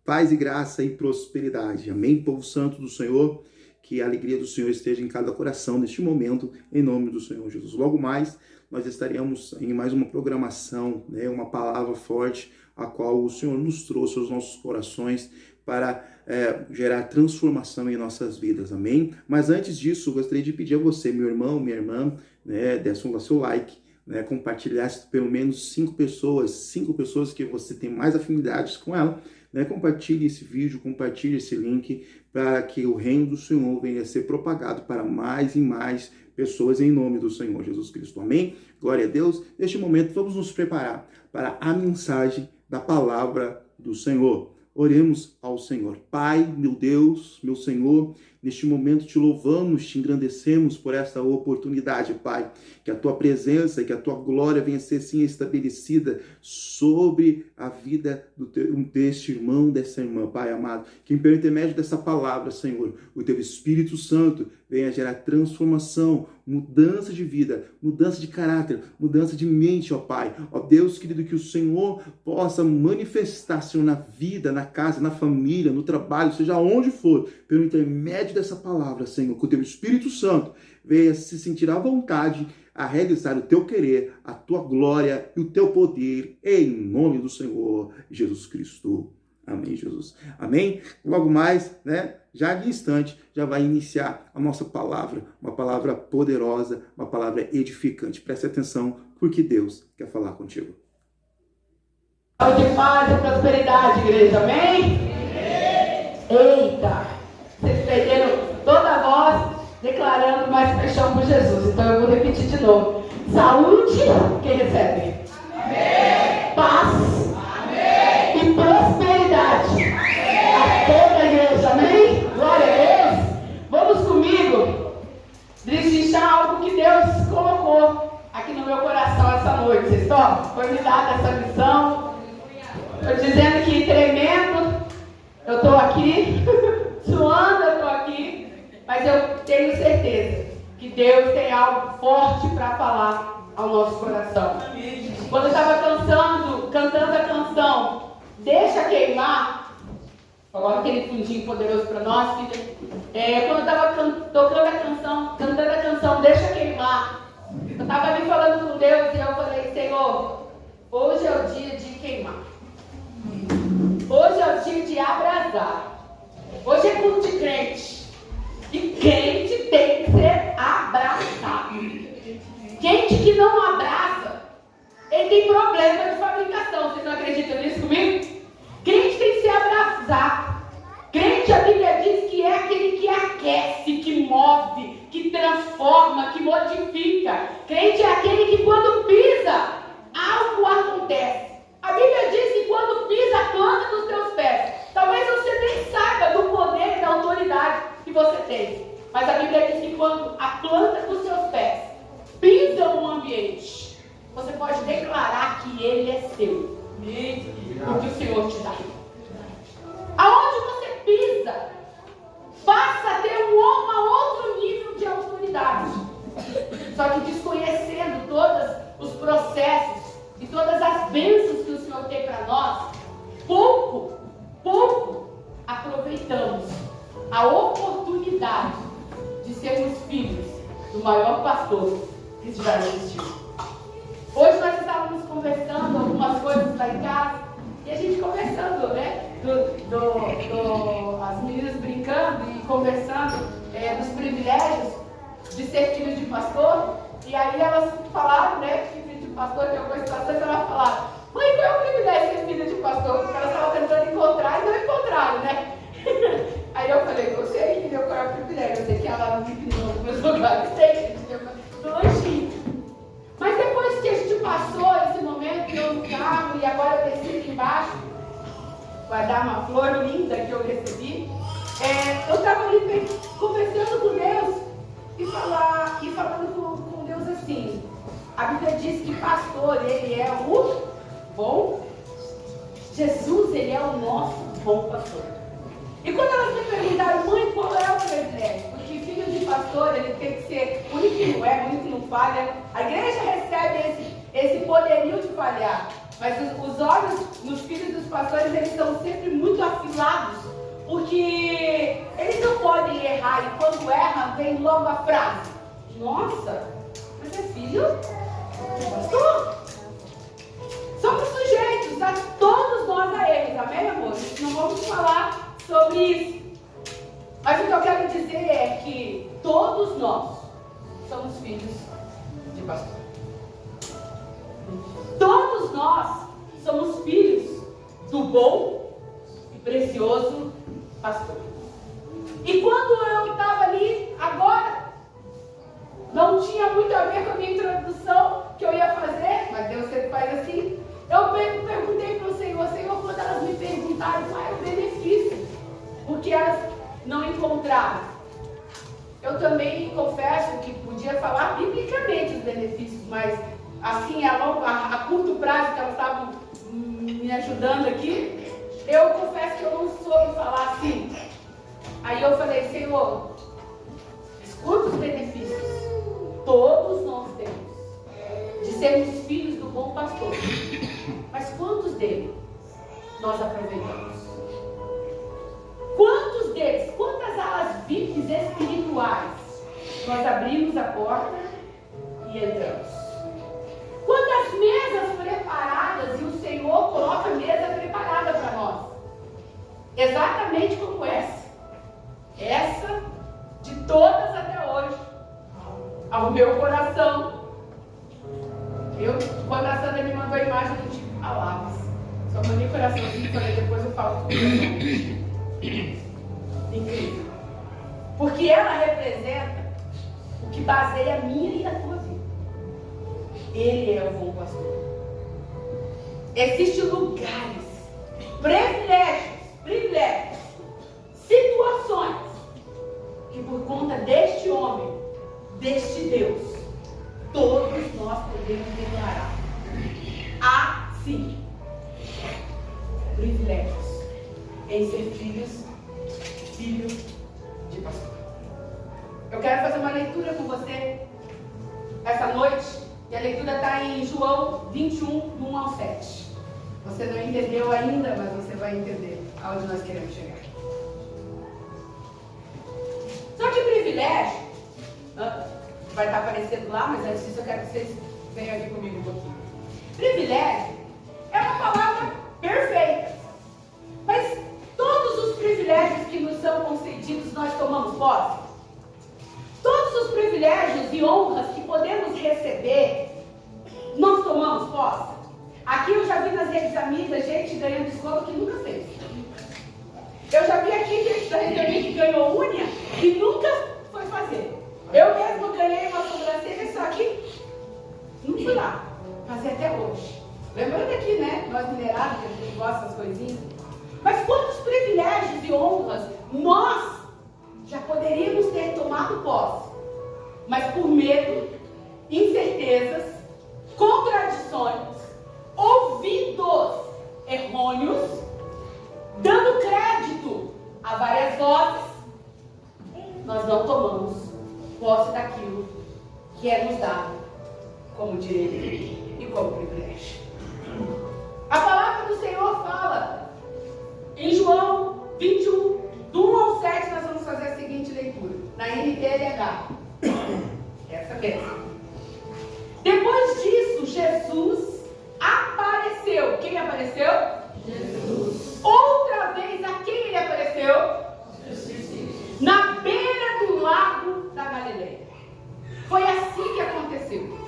paz e graça e prosperidade. Amém, povo santo do Senhor? Que a alegria do Senhor esteja em cada coração neste momento, em nome do Senhor Jesus. Logo mais, nós estaremos em mais uma programação, uma palavra forte, a qual o Senhor nos trouxe aos nossos corações para gerar transformação em nossas vidas, amém? Mas antes disso, eu gostaria de pedir a você, meu irmão, minha irmã, desse o seu like, compartilhasse pelo menos 5 pessoas que você tem mais afinidades com ela, compartilhe esse vídeo, compartilhe esse link, para que o reino do Senhor venha a ser propagado para mais e mais pessoas em nome do Senhor Jesus Cristo, amém? Glória a Deus. Neste momento, vamos nos preparar para a mensagem da palavra do Senhor. Oremos ao Senhor. Pai, meu Deus, meu Senhor, neste momento te louvamos, te engrandecemos por esta oportunidade, Pai. Que a tua presença e que a tua glória venha ser sim estabelecida sobre a vida deste irmão, dessa irmã, Pai amado. Que por intermédio dessa palavra, Senhor, o teu Espírito Santo venha gerar transformação, mudança de vida, mudança de caráter, mudança de mente, ó Pai. Ó Deus querido, que o Senhor possa manifestar, Senhor, na vida, na casa, na família, no trabalho, seja onde for, pelo intermédio dessa palavra, Senhor, que o teu Espírito Santo venha se sentir à vontade a realizar o teu querer, a tua glória e o teu poder, em nome do Senhor Jesus Cristo. Amém, Jesus. Amém? Logo mais, já de instante, já vai iniciar a nossa palavra, uma palavra poderosa, uma palavra edificante. Preste atenção, porque Deus quer falar contigo. De paz e prosperidade, igreja, amém? Eita! Vocês perderam toda a voz declarando mais paixão por Jesus. Então eu vou repetir de novo. Saúde, quem recebe? Amém! Paz, amém! E prosperidade. Amém! A toda a igreja, amém? Glória a Deus! Vamos comigo destrinchar algo que Deus colocou aqui no meu coração essa noite. Vocês estão? Foi me dada essa missão. Estou dizendo que tremendo, eu estou aqui, suando, eu estou aqui, mas eu tenho certeza que Deus tem algo forte para falar ao nosso coração. Quando eu estava cantando a canção Deixa Queimar, coloca aquele fundinho poderoso para nós, quando eu estava cantando a canção Deixa Queimar, eu estava ali falando com Deus e eu falei, Senhor, hoje é o dia de queimar. Hoje é o dia de abrasar. Hoje é culto de crente. E crente tem que ser abraçado. Crente que não abraça, ele tem problema de fabricação. Vocês não acreditam nisso comigo? Crente tem que ser abraçado. Crente, a Bíblia diz que é aquele que aquece, que move, que transforma, que modifica. Crente é aquele que quando pisa, algo acontece. A Bíblia diz que quando pisa a planta dos teus pés, talvez você nem saiba do poder e da autoridade que você tem. Mas a Bíblia diz que quando a planta dos seus pés pisa um ambiente, você pode declarar que ele é seu. O que o Senhor te dá. Aonde você pisa, passa a ter um outro nível de autoridade. Só que desconhecendo todos os processos e todas as bênçãos que o Senhor tem para nós, pouco aproveitamos a oportunidade de sermos filhos do maior pastor que já existiu. Hoje nós estávamos conversando algumas coisas lá em casa, e a gente conversando, as meninas brincando e conversando dos privilégios de ser filho de pastor, e aí elas falaram, pastor, tem algumas situações, ela falava, mãe, qual é o privilégio de ser filha de pastor? Porque ela estava tentando encontrar e não encontraram, Aí eu falei, eu sei, filha, qual é o privilégio? Eu sei que ela não me criou nos meus lugares, sei, no lanchinho. Mas depois que a gente passou esse momento, eu no carro, e agora eu desci aqui embaixo, vai dar uma flor linda que eu recebi, eu estava ali conversando com Deus e falando com Deus assim. A Bíblia diz que pastor, ele é o bom. Jesus, ele é o nosso bom pastor. E quando elas me perguntaram, mãe, qual é o privilégio? Porque filho de pastor, ele tem que ser único que não é, único que não falha. A igreja recebe esse poderio de falhar. Mas os olhos nos filhos dos pastores, eles estão sempre muito afilados, porque eles não podem errar, e quando erram, vem logo a frase: nossa, mas é filho do pastor? Somos sujeitos a todos nós a eles, amém, amores? Não vamos falar sobre isso. Mas o que eu quero dizer é que todos nós somos filhos de pastor. Todos nós somos filhos do bom e precioso pastor. E quando eu estava ali, agora, não tinha muito a ver com a minha introdução que eu ia fazer, mas Deus sempre faz assim. Eu perguntei para o Senhor, quando elas me perguntaram qual era o benefício, porque elas não encontraram. Eu também confesso que podia falar biblicamente os benefícios, mas assim, a curto prazo que elas estavam me ajudando aqui, eu confesso que eu não soube falar assim. Aí eu falei: Senhor, escuta os benefícios. Todos nós temos de sermos filhos do bom pastor. Mas quantos deles nós aproveitamos? Quantos deles, quantas alas VIPs espirituais nós abrimos a porta e entramos? Quantas mesas preparadas, e o Senhor coloca a mesa preparada para nós? Exatamente como essa. Essa de todas até hoje. Ao meu coração. Quando a Sandra me mandou a imagem, eu não tive palavras. Só mandei coraçãozinho e falei: depois eu falo com você. Incrível. Porque ela representa o que baseia a minha e a tua vida. Ele é o bom pastor. Existem lugares, privilégios, situações que por conta deste homem, deste Deus, todos nós podemos declarar: há sim privilégios em ser filho de pastor. Eu quero fazer uma leitura com você essa noite, e a leitura está em João 21, do 1 ao 7. Você não entendeu ainda, mas você vai entender aonde nós queremos chegar. Só que privilégio, vai estar aparecendo lá, mas antes disso eu quero que vocês venham aqui comigo um pouquinho. Privilégio é uma palavra perfeita, mas todos os privilégios que nos são concedidos nós tomamos posse. Todos os privilégios e honras que podemos receber, nós tomamos posse. Aqui eu já vi nas redes amigas gente ganhando desconto que nunca fez. Eu já vi aqui gente da rede amiga que ganhou unha e nunca foi fazer. Eu mesmo ganhei uma sobrancelha, só que não fui lá fazer até hoje. Lembrando aqui, né? Nós minerados, que a gente gosta dessas coisinhas. Mas quantos privilégios e honras nós já poderíamos ter tomado posse, mas por medo, incertezas, contradições, ouvidos errôneos, dando crédito a várias vozes, nós não tomamos posse daquilo que é nos dado como direito e como privilégio. A palavra do Senhor fala em João 21, do 1 ao 7, nós vamos fazer a seguinte leitura, na NTLH. Essa mesmo. Depois disso, Jesus apareceu. Quem apareceu? Jesus. Outra vez, a quem ele apareceu? Jesus. Na beira do lago da Galileia. Foi assim que aconteceu.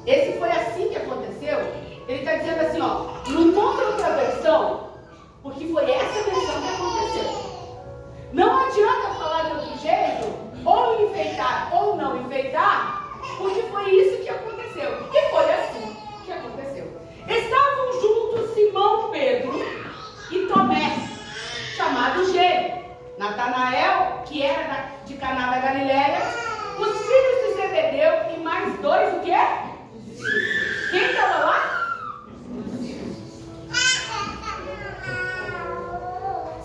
Esse foi assim que aconteceu. Ele está dizendo assim, ó, não encontra outra versão, porque foi essa versão que aconteceu. Não adianta falar de outro jeito, ou enfeitar ou não enfeitar, porque foi isso que aconteceu. E foi assim que aconteceu. Estavam juntos Simão, Pedro e Tomé, chamado Gêmeo, Natanael, que era de Caná da Galileia, os filhos de Zebedeu e mais dois, o quê? Quem estava lá?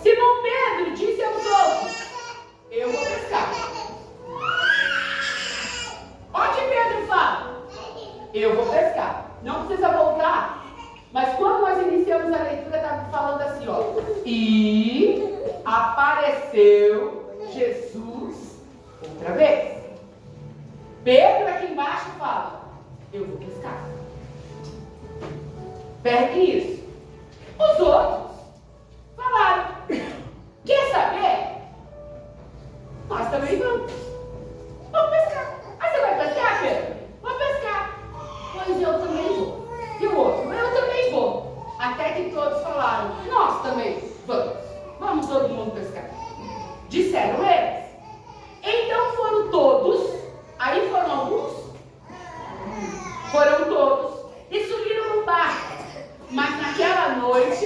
Simão Pedro disse aos outros: E apareceu Jesus outra vez. Pedro aqui embaixo fala: eu vou pescar. Pegue isso. Os outros falaram: quer saber? Nós também vamos. Vamos pescar. Aí você vai pescar, Pedro? Vou pescar. Pois eu também vou. E o outro? Eu também vou. Até que todos falaram: nós também vamos. Vamos todo mundo pescar. Disseram eles. Então foram todos. Aí foram alguns? Foram todos. E subiram no barco. Mas naquela noite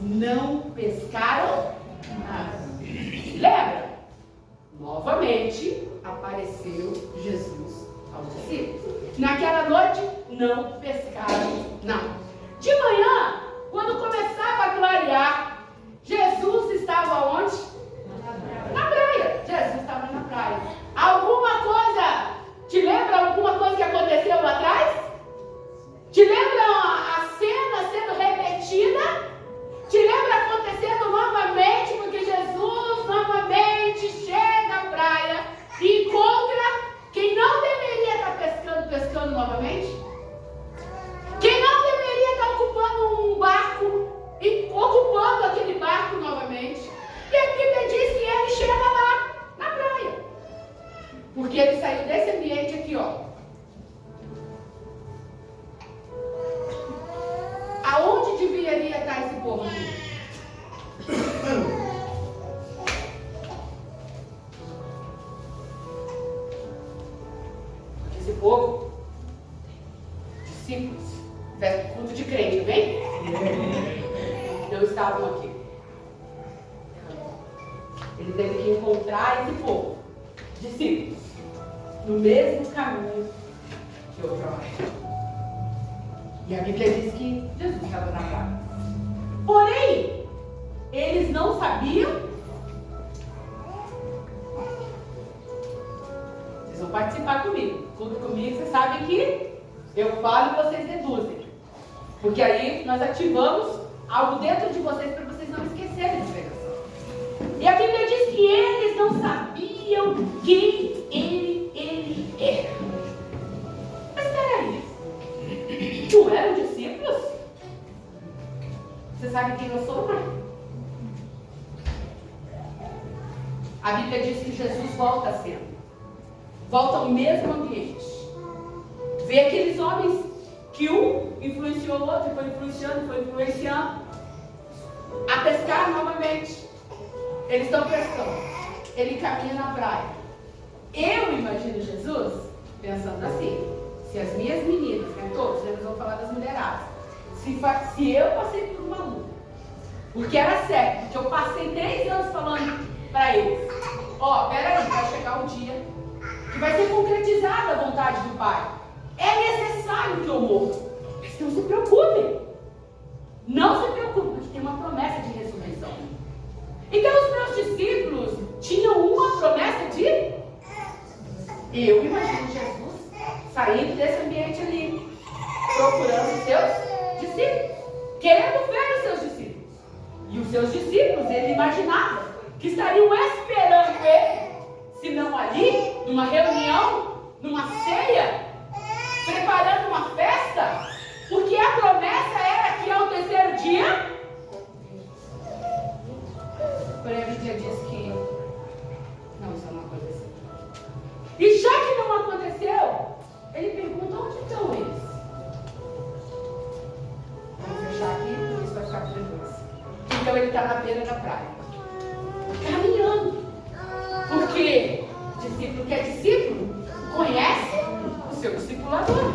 não pescaram nada. Lembra? Novamente apareceu Jesus aos discípulos. Naquela noite não pescaram nada. De manhã, quando começava a clarear, Jesus estava onde? Na praia. Jesus estava na praia. Alguma coisa, te lembra alguma coisa que aconteceu lá atrás? Te lembra a cena sendo repetida? Te lembra acontecendo novamente? Porque Jesus novamente chega à praia e encontra quem não deveria estar pescando novamente. Quem não deveria estar ocupando um barco e ocupando aquele barco novamente. E a Bíblia diz que ele chega lá, na praia. Porque ele saiu desse ambiente aqui, ó. Aonde deveria estar esse povo aqui? Esse povo, discípulos, culto de crente, vem? Não estavam aqui. Ele teve que encontrar esse povo, discípulos, no mesmo caminho que eu trabalho. E a Bíblia diz que Jesus estava na praia. Porém, eles não sabiam. Vocês vão participar comigo. Tudo comigo, vocês sabem que eu falo e vocês deduzem. Porque aí nós ativamos algo dentro de vocês para vocês não esquecerem de pregação. E a Bíblia diz que eles não sabiam quem ele era. Mas peraí. Não eram discípulos? Você sabe quem eu sou, pai? A Bíblia diz que Jesus volta a cena. Volta ao mesmo ambiente. Vê aqueles homens que um influenciou o outro, foi influenciando a pescar novamente. Eles estão pescando. Ele caminha na praia. Eu imagino Jesus pensando assim: se as minhas meninas, né, todos, eles vão falar das mulheradas, se eu passei por uma luta, porque era certo, porque eu passei 3 anos falando para eles: ó, peraí, vai chegar um dia que vai ser concretizada a vontade do Pai. É necessário que eu morra. Mas não se preocupem. Não se preocupem, porque tem uma promessa de ressurreição. Então os meus discípulos tinham uma promessa de... Eu imagino Jesus saindo desse ambiente ali, procurando os seus discípulos, querendo ver os seus discípulos. E os seus discípulos, ele imaginava que estariam esperando ele, se não ali, numa reunião, numa ceia, preparando uma festa, porque a promessa era que ao terceiro dia, porém a Bíblia diz que não, isso não aconteceu. E já que não aconteceu, ele pergunta: onde estão eles? Vamos fechar aqui, porque isso vai ficar por depois. Então ele está na beira da praia, caminhando. Porque discípulo que é discípulo conhece o seu discipulador.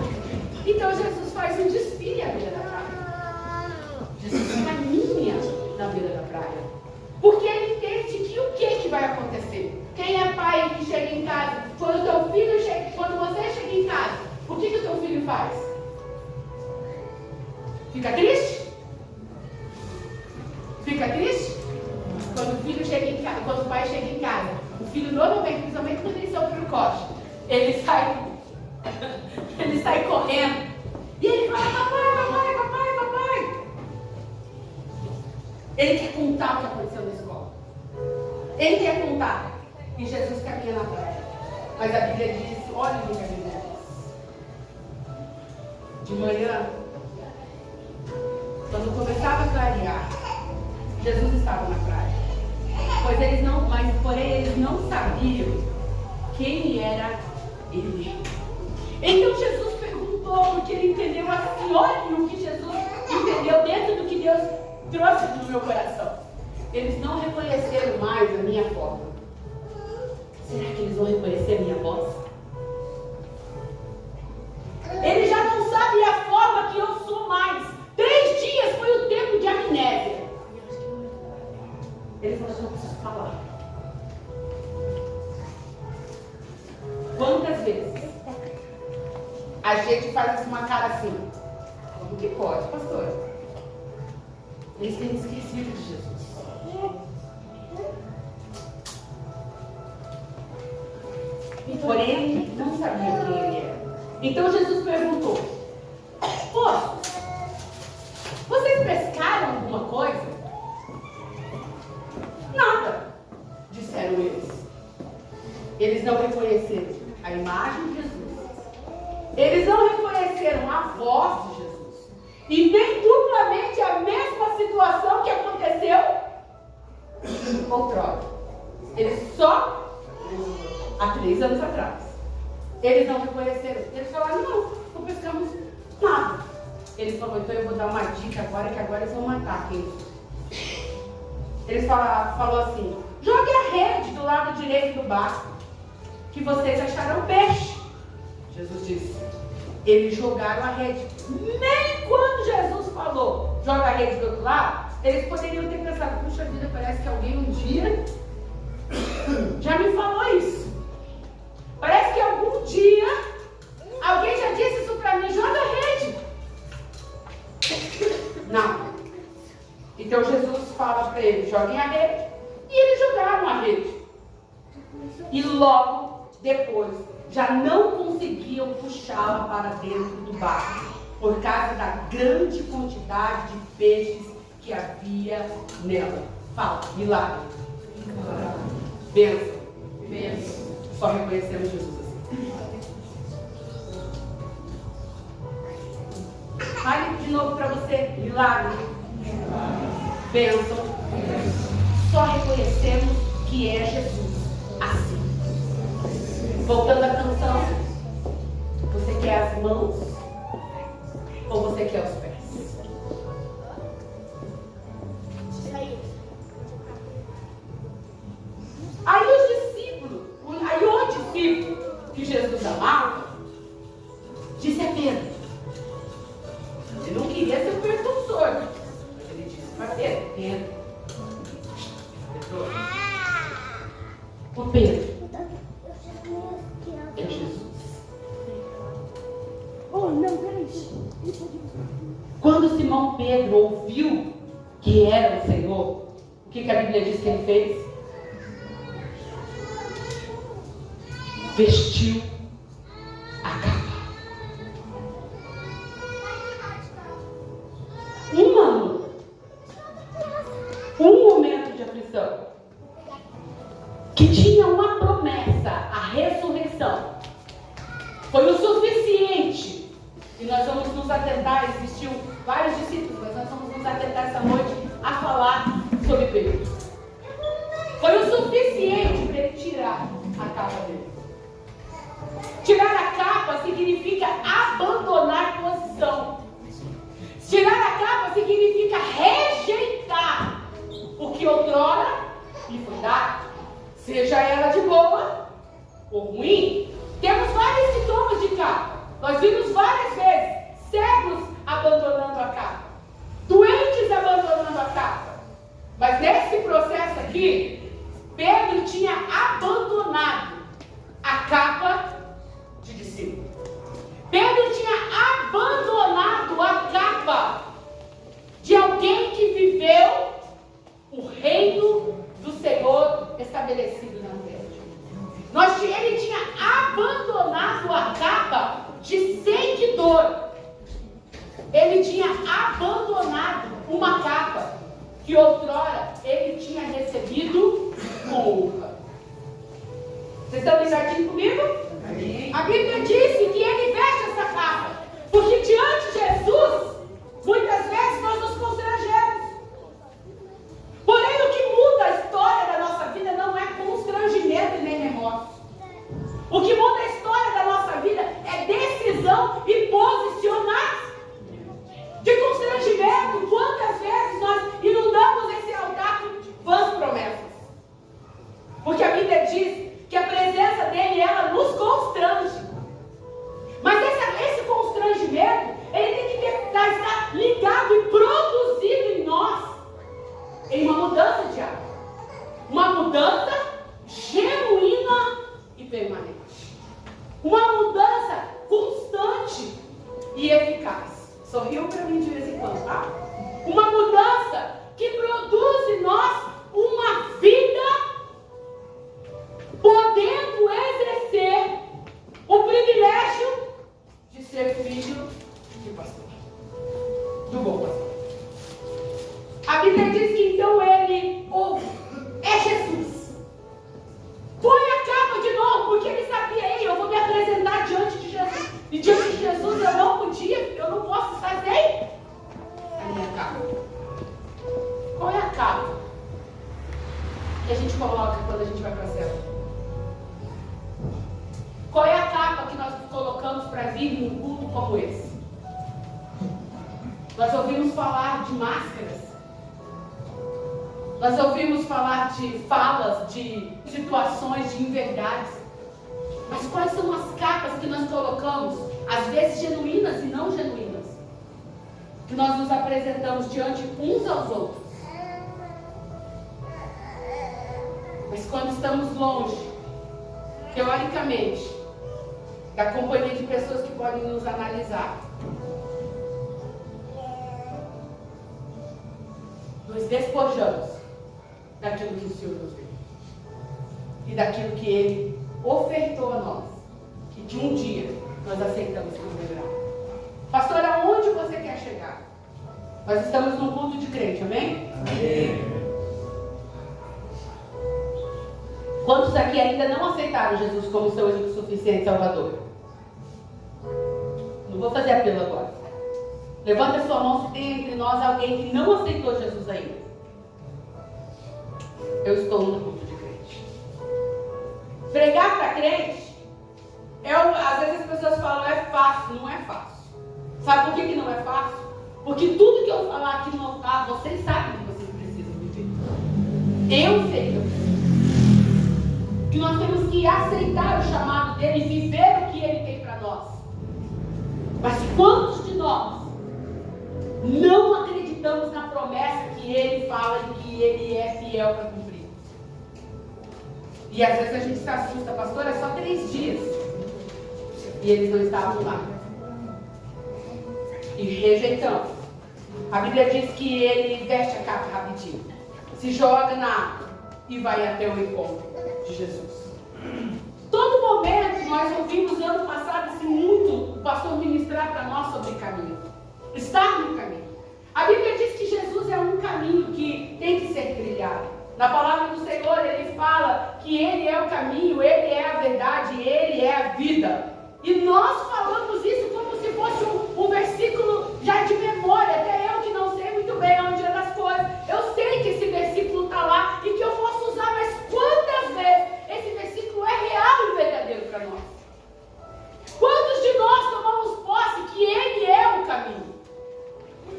Então Jesus faz um desfile à beira da praia. Jesus caminha na beira da praia. Porque ele entende que o que vai acontecer? Quem é pai que chega em casa, quando você chega em casa, o que o teu filho faz? Fica triste? Fica triste? Quando o filho chega em casa, quando o pai chega em casa, o filho normalmente, principalmente quando eles são precoces, ele sai correndo. E ele fala: papai, papai, papai, papai. Ele quer contar o que aconteceu na escola. Ele quer contar. E Jesus caminha na praia. Mas a Bíblia diz, olha o que a Bíblia diz. De manhã, quando começava a clarear, Jesus estava na praia. Porém eles não sabiam quem era ele. Então Jesus perguntou, porque ele entendeu assim, olha o que Jesus entendeu dentro do que Deus trouxe no meu coração. Eles não reconheceram mais a minha forma. Será que eles vão reconhecer a minha voz? Eles já não sabem a forma que eu sou mais. 3 dias foi o tempo de amnésia. Ele falou, eu preciso falar. Quantas vezes a gente faz uma cara assim? Como que pode, pastor? Eles têm esquecido de Jesus. Porém, não sabiam quem ele era. Então Jesus perguntou, moço, vocês pescaram alguma coisa? Nada, disseram eles. Eles não reconheceram a imagem de Jesus. Eles não reconheceram a voz de Jesus. E nem duplamente a mesma situação que aconteceu outrora. Eles só há 3 anos atrás. Eles não reconheceram. Eles falaram, não pescamos nada. Ele falou, então eu vou dar uma dica agora, que agora eles vão matar quem. Eles falou assim, jogue a rede do lado direito do barco, que vocês acharão peixe. Jesus disse, eles jogaram a rede. Nem quando Jesus falou, joga a rede do outro lado, eles poderiam ter pensado, puxa vida, parece que alguém um dia já me falou isso. Parece que algum dia alguém já disse isso para mim, joga a rede. Não. Então Jesus fala para eles, joguem a rede. E eles jogaram a rede. E logo depois, já não conseguiam puxá-la para dentro do barco, por causa da grande quantidade de peixes que havia nela. Fala, milagre. Bênção. Bênção. Só reconhecemos Jesus assim. Fale de novo para você, milagre. Bênção. Só reconhecemos que é Jesus assim. Voltando à canção, você quer as mãos ou você quer os pés? Aí o discípulo que Jesus amava disse a Pedro, ele não queria ser o precursor, mas ele disse para Pedro, o Pedro é Jesus. Quando Simão Pedro ouviu que era o Senhor, o que a Bíblia diz que ele fez? Vestiu a capa. Um momento de aflição que tinha uma promessa, a ressurreição, foi o suficiente. E nós vamos nos atentar, existiam vários discípulos, mas nós vamos nos atentar essa noite a falar sobre Pedro. Foi o suficiente para ele tirar a capa dele. Tirar a capa significa abandonar posição. Tirar a capa significa rejeitar o que outrora lhe foi dado, seja ela de boa ou ruim. Temos vários sintomas de capa. Nós vimos várias vezes cegos abandonando a capa, doentes abandonando a capa. Mas nesse processo aqui, Pedro tinha abandonado a capa de discípulo. Pedro tinha abandonado a capa de alguém que viveu o reino do Senhor estabelecido na terra. Ele tinha abandonado a capa de seguidor. Ele tinha abandonado uma capa que outrora ele tinha recebido com honra. Vocês estão ligadinhos comigo? Amém. A Bíblia disse que ele veste essa capa, porque diante de Jesus, muitas vezes nós nos constrangemos. Porém, o que muda a história da nossa vida não é constrangimento e nem remorso. O que muda a história da nossa vida é decisão e posicionar. De constrangimento, quantas vezes nós inundamos esse altar com vãs promessas? Porque a Bíblia diz que a presença dele, ela nos constrange. Mas esse constrangimento, ele tem que estar ligado e produzido em nós, em uma mudança de hábito. Uma mudança genuína e permanente. Uma mudança constante e eficaz. Sorriu para mim de vez em quando, tá? Uma mudança que produz em nós uma vida podendo exercer o privilégio de ser filho de pastor, do bom pastor. A Bíblia diz que então ele é Jesus. Põe a capa de novo, porque ele sabia, eu vou me apresentar diante de Jesus. E diante de Jesus eu não posso estar sem a minha capa. Qual é a capa que a gente coloca quando a gente vai para a célula? Qual é a capa que nós colocamos para vir num culto como esse? Nós ouvimos falar de máscaras. Nós ouvimos falar de falas, de situações, de inverdades. Mas quais são as capas que nós colocamos, às vezes genuínas e não genuínas, que nós nos apresentamos diante uns aos outros? Mas quando estamos longe, teoricamente, da companhia de pessoas que podem nos analisar, nos despojamos daquilo que o Senhor nos deu e daquilo que Ele ofertou a nós, que de um dia nós aceitamos como liberal. Pastor, aonde você quer chegar? Nós estamos num culto de crente, amém? Amém. Quantos aqui ainda não aceitaram Jesus como seu único suficiente Salvador? Não vou fazer apelo agora. Levanta a sua mão se tem entre nós alguém que não aceitou Jesus ainda. Eu estou no culto de crente. Pregar para crente, às vezes as pessoas falam, é fácil. Não é fácil. Sabe por que não é fácil? Porque tudo que eu falar aqui no altar, vocês sabem que vocês precisam viver. Eu sei que eu preciso. Que nós temos que aceitar o chamado dele e viver o que ele tem para nós. Mas quantos de nós não acreditamos na promessa que ele fala e que ele é fiel para cumprir? E às vezes a gente se assusta, pastor, é só 3 dias. E eles não estavam lá. E rejeitamos. A Bíblia diz que ele veste a capa rapidinho, se joga na água e vai até o encontro de Jesus. Todo momento nós ouvimos ano passado assim, muito o pastor ministrar para nós sobre caminho. Estar no caminho. A Bíblia diz que Jesus é um caminho que tem que ser trilhado. Na palavra do Senhor ele fala que ele é o caminho, ele é a verdade, ele é a vida. E nós falamos isso como se fosse um versículo já de memória. Até eu que não sei muito bem onde anda as coisas. Eu sei que esse versículo está lá e que eu posso usar, mas quantas vezes esse versículo é real e verdadeiro para nós? Quantos de nós tomamos posse que ele é o caminho?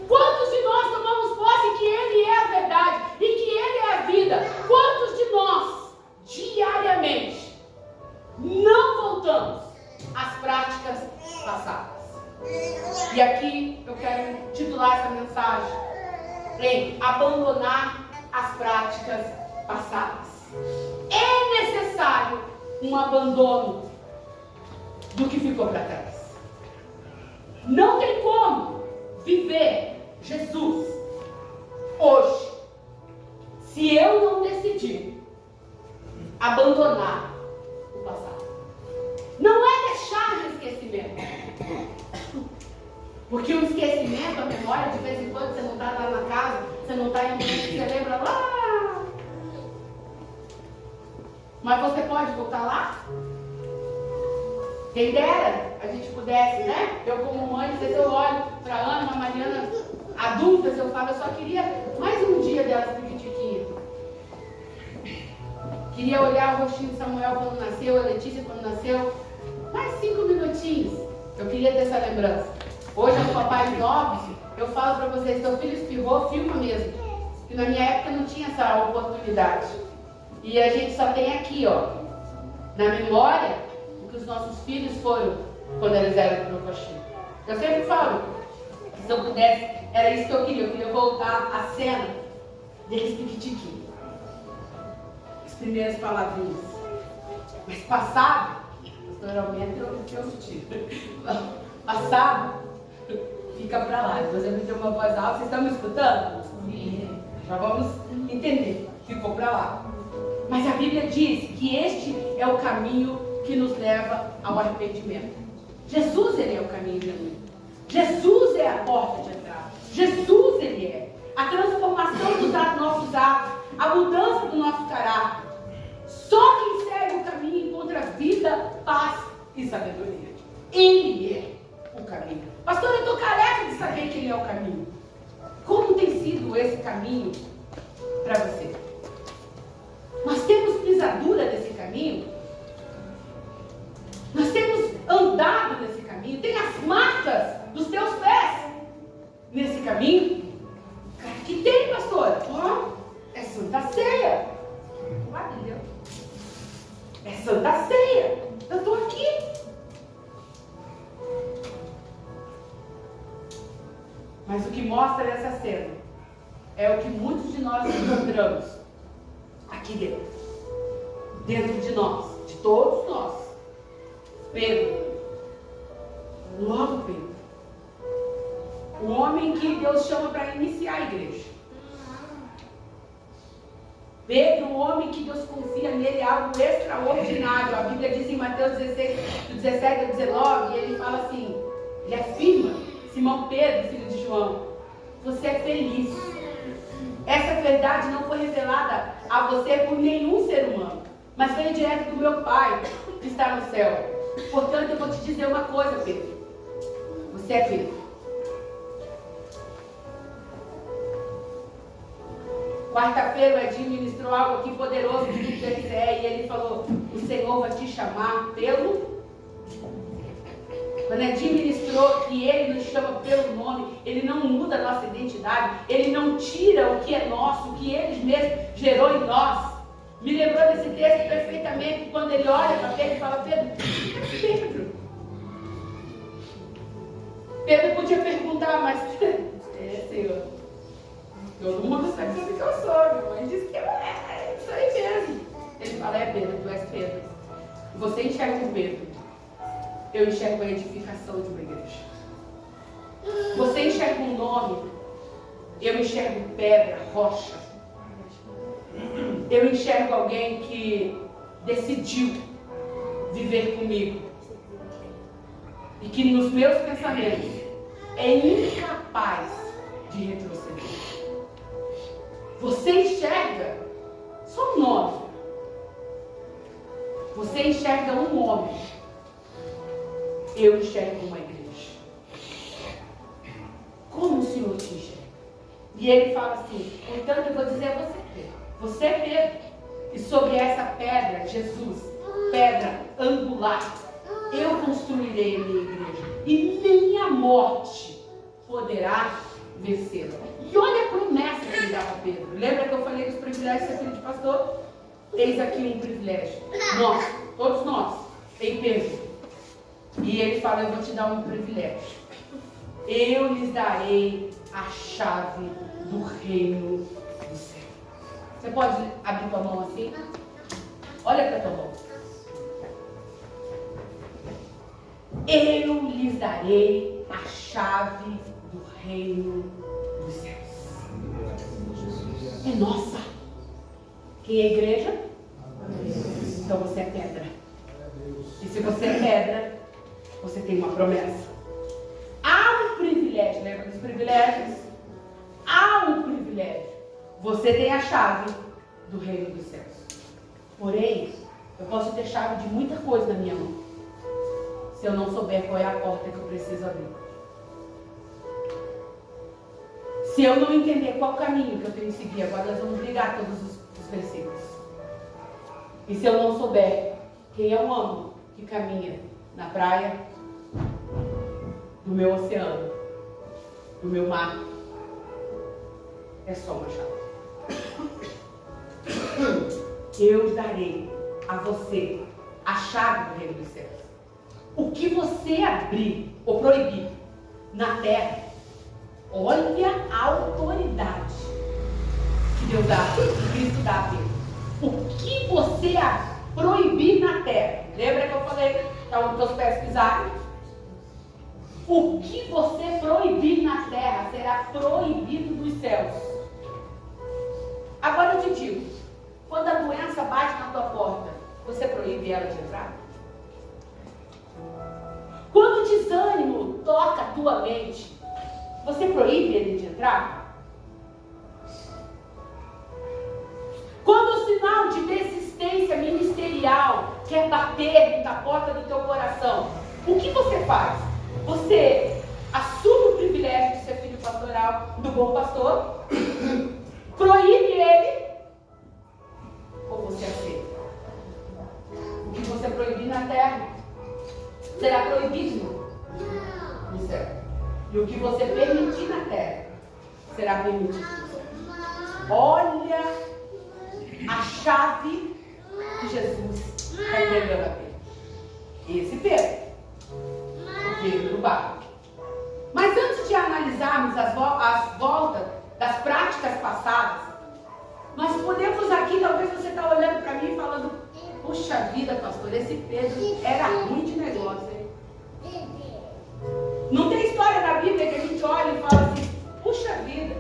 Quantos de nós tomamos posse que ele é a verdade e que ele é a vida? Quantos de nós, diariamente, não voltamos às práticas passadas? E aqui eu quero titular essa mensagem em abandonar as práticas passadas. É necessário um abandono do que ficou para trás. Não tem como viver Jesus hoje se eu não decidir abandonar o passado. Não é deixar no esquecimento, porque o esquecimento, a memória, de vez em quando você não está lá na casa, você não voltar em ambiente que você lembra lá. Mas você pode voltar lá? Quem dera a gente pudesse, né? Eu como mãe, às vezes eu olho para a Ana, a Mariana, adultas, eu falo, eu só queria mais um dia delas piquitiquinha. Queria olhar o rostinho do Samuel quando nasceu, a Letícia quando nasceu. Mais 5 minutinhos. Eu queria ter essa lembrança. Hoje, aos papais novos, eu falo para vocês, seu filho espirrou, filma mesmo. Porque na minha época não tinha essa oportunidade. E a gente só tem aqui, ó, na memória, o que os nossos filhos foram quando eles eram no coxinho. Eu sempre falo, que se eu pudesse, era isso que eu queria voltar à cena deles piquitiquinhos. As primeiras palavrinhas. Mas passado, pastoralmente eu tiro. Passado, fica pra lá. Depois eu me dei uma voz alta, vocês estão me escutando? Sim. Já vamos entender. Ficou pra lá. Mas a Bíblia diz que este é o caminho que nos leva ao arrependimento. Jesus, ele é o caminho de luz. Jesus é a porta de entrada. Jesus, ele é a transformação dos nossos atos, a mudança do nosso caráter. Só quem segue o caminho encontra vida, paz e sabedoria. Ele é o caminho. Pastor, eu estou careca de saber que ele é o caminho. Como tem sido esse caminho para você? Nós temos pisadura desse caminho? Nós temos andado nesse caminho? Tem as marcas dos teus pés nesse caminho? Claro que tem, pastor. É Santa Ceia. É Santa Ceia. Eu estou aqui. Mas o que mostra essa cena é o que muitos de nós encontramos aqui dentro. Dentro de nós, de todos nós. Pedro. Logo Pedro. O homem que Deus chama para iniciar a igreja. Pedro, o homem que Deus confia nele, algo extraordinário. A Bíblia diz em Mateus 16, do 17 ao 19, e ele fala assim, ele afirma, Simão Pedro, filho de João, você é feliz. Essa verdade não foi revelada a você por nenhum ser humano, mas veio direto do meu Pai, que está no céu. Portanto, eu vou te dizer uma coisa, Pedro. Você é Pedro. Quarta-feira o Edinho ministrou algo aqui poderoso do que quiser, e ele falou, o Senhor vai te chamar pelo... Quando Edinho ministrou que ele nos chama pelo nome, ele não muda a nossa identidade, ele não tira o que é nosso, o que ele mesmo gerou em nós. Me lembrou desse texto perfeitamente, quando ele olha para Pedro e fala, Pedro. Pedro podia perguntar, mas, Senhor, todo mundo sabe que eu sou, minha mãe disse que é isso aí mesmo. Ele fala, é Pedro, tu és Pedro. Você enxerga o Pedro, eu enxergo a edificação de uma igreja. Você enxerga um nome, eu enxergo pedra, rocha. Eu enxergo alguém que decidiu viver comigo e que nos meus pensamentos é incapaz de retroceder. Você enxerga só um nome. Você enxerga um homem. Eu enxergo uma igreja. Como o Senhor te enxerga? E ele fala assim, portanto eu vou dizer a você, Pedro. Você, Pedro, e sobre essa pedra, Jesus, pedra angular, eu construirei a minha igreja, e nem a morte poderá vencê-la. E olha a promessa que ele dá para Pedro. Lembra que eu falei dos privilégios de ser filho de pastor? Eis aqui um privilégio. Nós, todos nós, em Pedro. E ele fala, eu vou te dar um privilégio. Eu lhes darei a chave do reino do céu. Você pode abrir tua mão assim? Olha para tua mão. Eu lhes darei a chave do reino dos céus. É nossa. Quem é igreja? Então você é pedra. E se você é pedra, você tem uma promessa. Há um privilégio, lembra dos privilégios? Há um privilégio Você tem a chave do reino dos céus. Porém, eu posso ter chave de muita coisa na minha mão, se eu não souber qual é a porta que eu preciso abrir. Se eu não entender qual caminho que eu tenho que seguir, agora nós vamos ligar todos os versículos. E se eu não souber quem é o homem que caminha na praia, no meu oceano, no meu mar, é só uma chave. Eu darei a você a chave do reino dos céus. O que você abrir ou proibir na terra, olha a autoridade que Deus dá, que Cristo dá a Pedro. O que você proibir na terra, lembra que eu falei, está onde teus pés pisarem? O que você proibir na terra será proibido dos céus. Agora eu te digo, quando a doença bate na tua porta, você proíbe ela de entrar? Quando o desânimo toca a tua mente, você proíbe ele de entrar? Quando o sinal de desistência ministerial quer bater na porta do teu coração, o que você faz? Você assume o privilégio de ser filho pastoral do bom pastor? Proíbe ele? Ou você aceita? O que você proibir na terra será proibido no céu. E o que você permitir na terra será permitido no céu. Olha a chave que Jesus está entregando a Pedro. Esse Pedro. O Pedro do barco. Mas antes de analisarmos as voltas das práticas passadas, nós podemos aqui, talvez você está olhando para mim e falando, puxa vida, pastor, esse Pedro era ruim de negócio, hein? Não tem história na Bíblia que a gente olha e fala assim, puxa vida,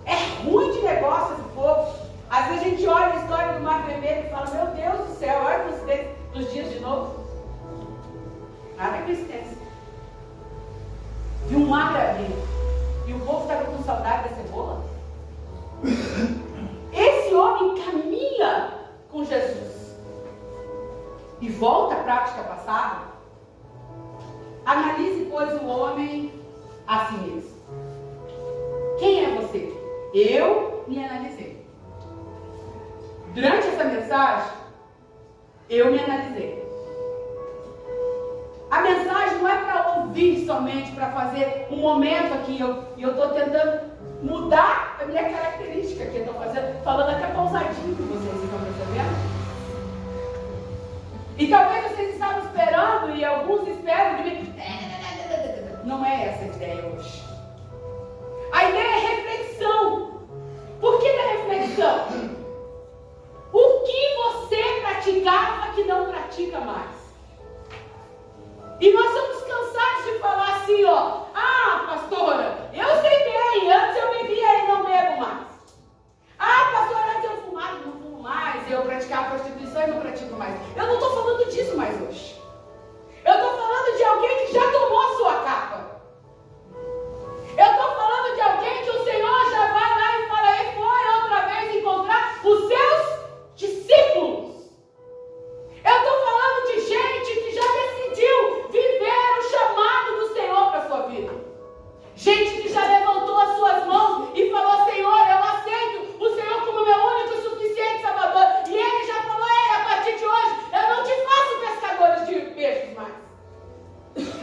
é ruim de negócio esse povo. Às vezes a gente olha a história do Mar Vermelho e fala, meu Deus do céu, olha os dias de novo. Nada é coincidência. Viu um mar abrir e o povo estava com saudade da cebola? Esse homem caminha com Jesus e volta à prática passada. Analise, pois, o homem a si mesmo. Quem é você? Eu me analisei. Durante essa mensagem, eu me analisei. A mensagem não é para ouvir somente, para fazer um momento aqui. Eu estou tentando mudar a minha característica que eu estou fazendo, falando até pausadinho com vocês, estão percebendo? E talvez vocês estavam esperando, e alguns esperam de mim. Não é essa a ideia hoje. A ideia é reflexão. Por que da reflexão? O que você praticava que não pratica mais? E nós somos cansados de falar assim, ó. Ah, pastora, eu sei bem, antes eu bebia e não bebo mais. Ah, pastora, antes eu fumava e não fumo mais. Eu praticava prostituição e não pratico mais. Eu não estou falando disso mais hoje. Eu estou falando de alguém que já tomou a sua capa. Eu estou falando de alguém que o Senhor já vai lá e fala, e foi outra vez encontrar os seus discípulos. Eu estou falando de gente que já decidiu viver o chamado do Senhor para a sua vida. Gente que já levantou as suas mãos e falou, Senhor, eu aceito o Senhor como meu único e suficiente Salvador. E Ele já falou, a partir de hoje, eu não te faço pescadores de peixes mais.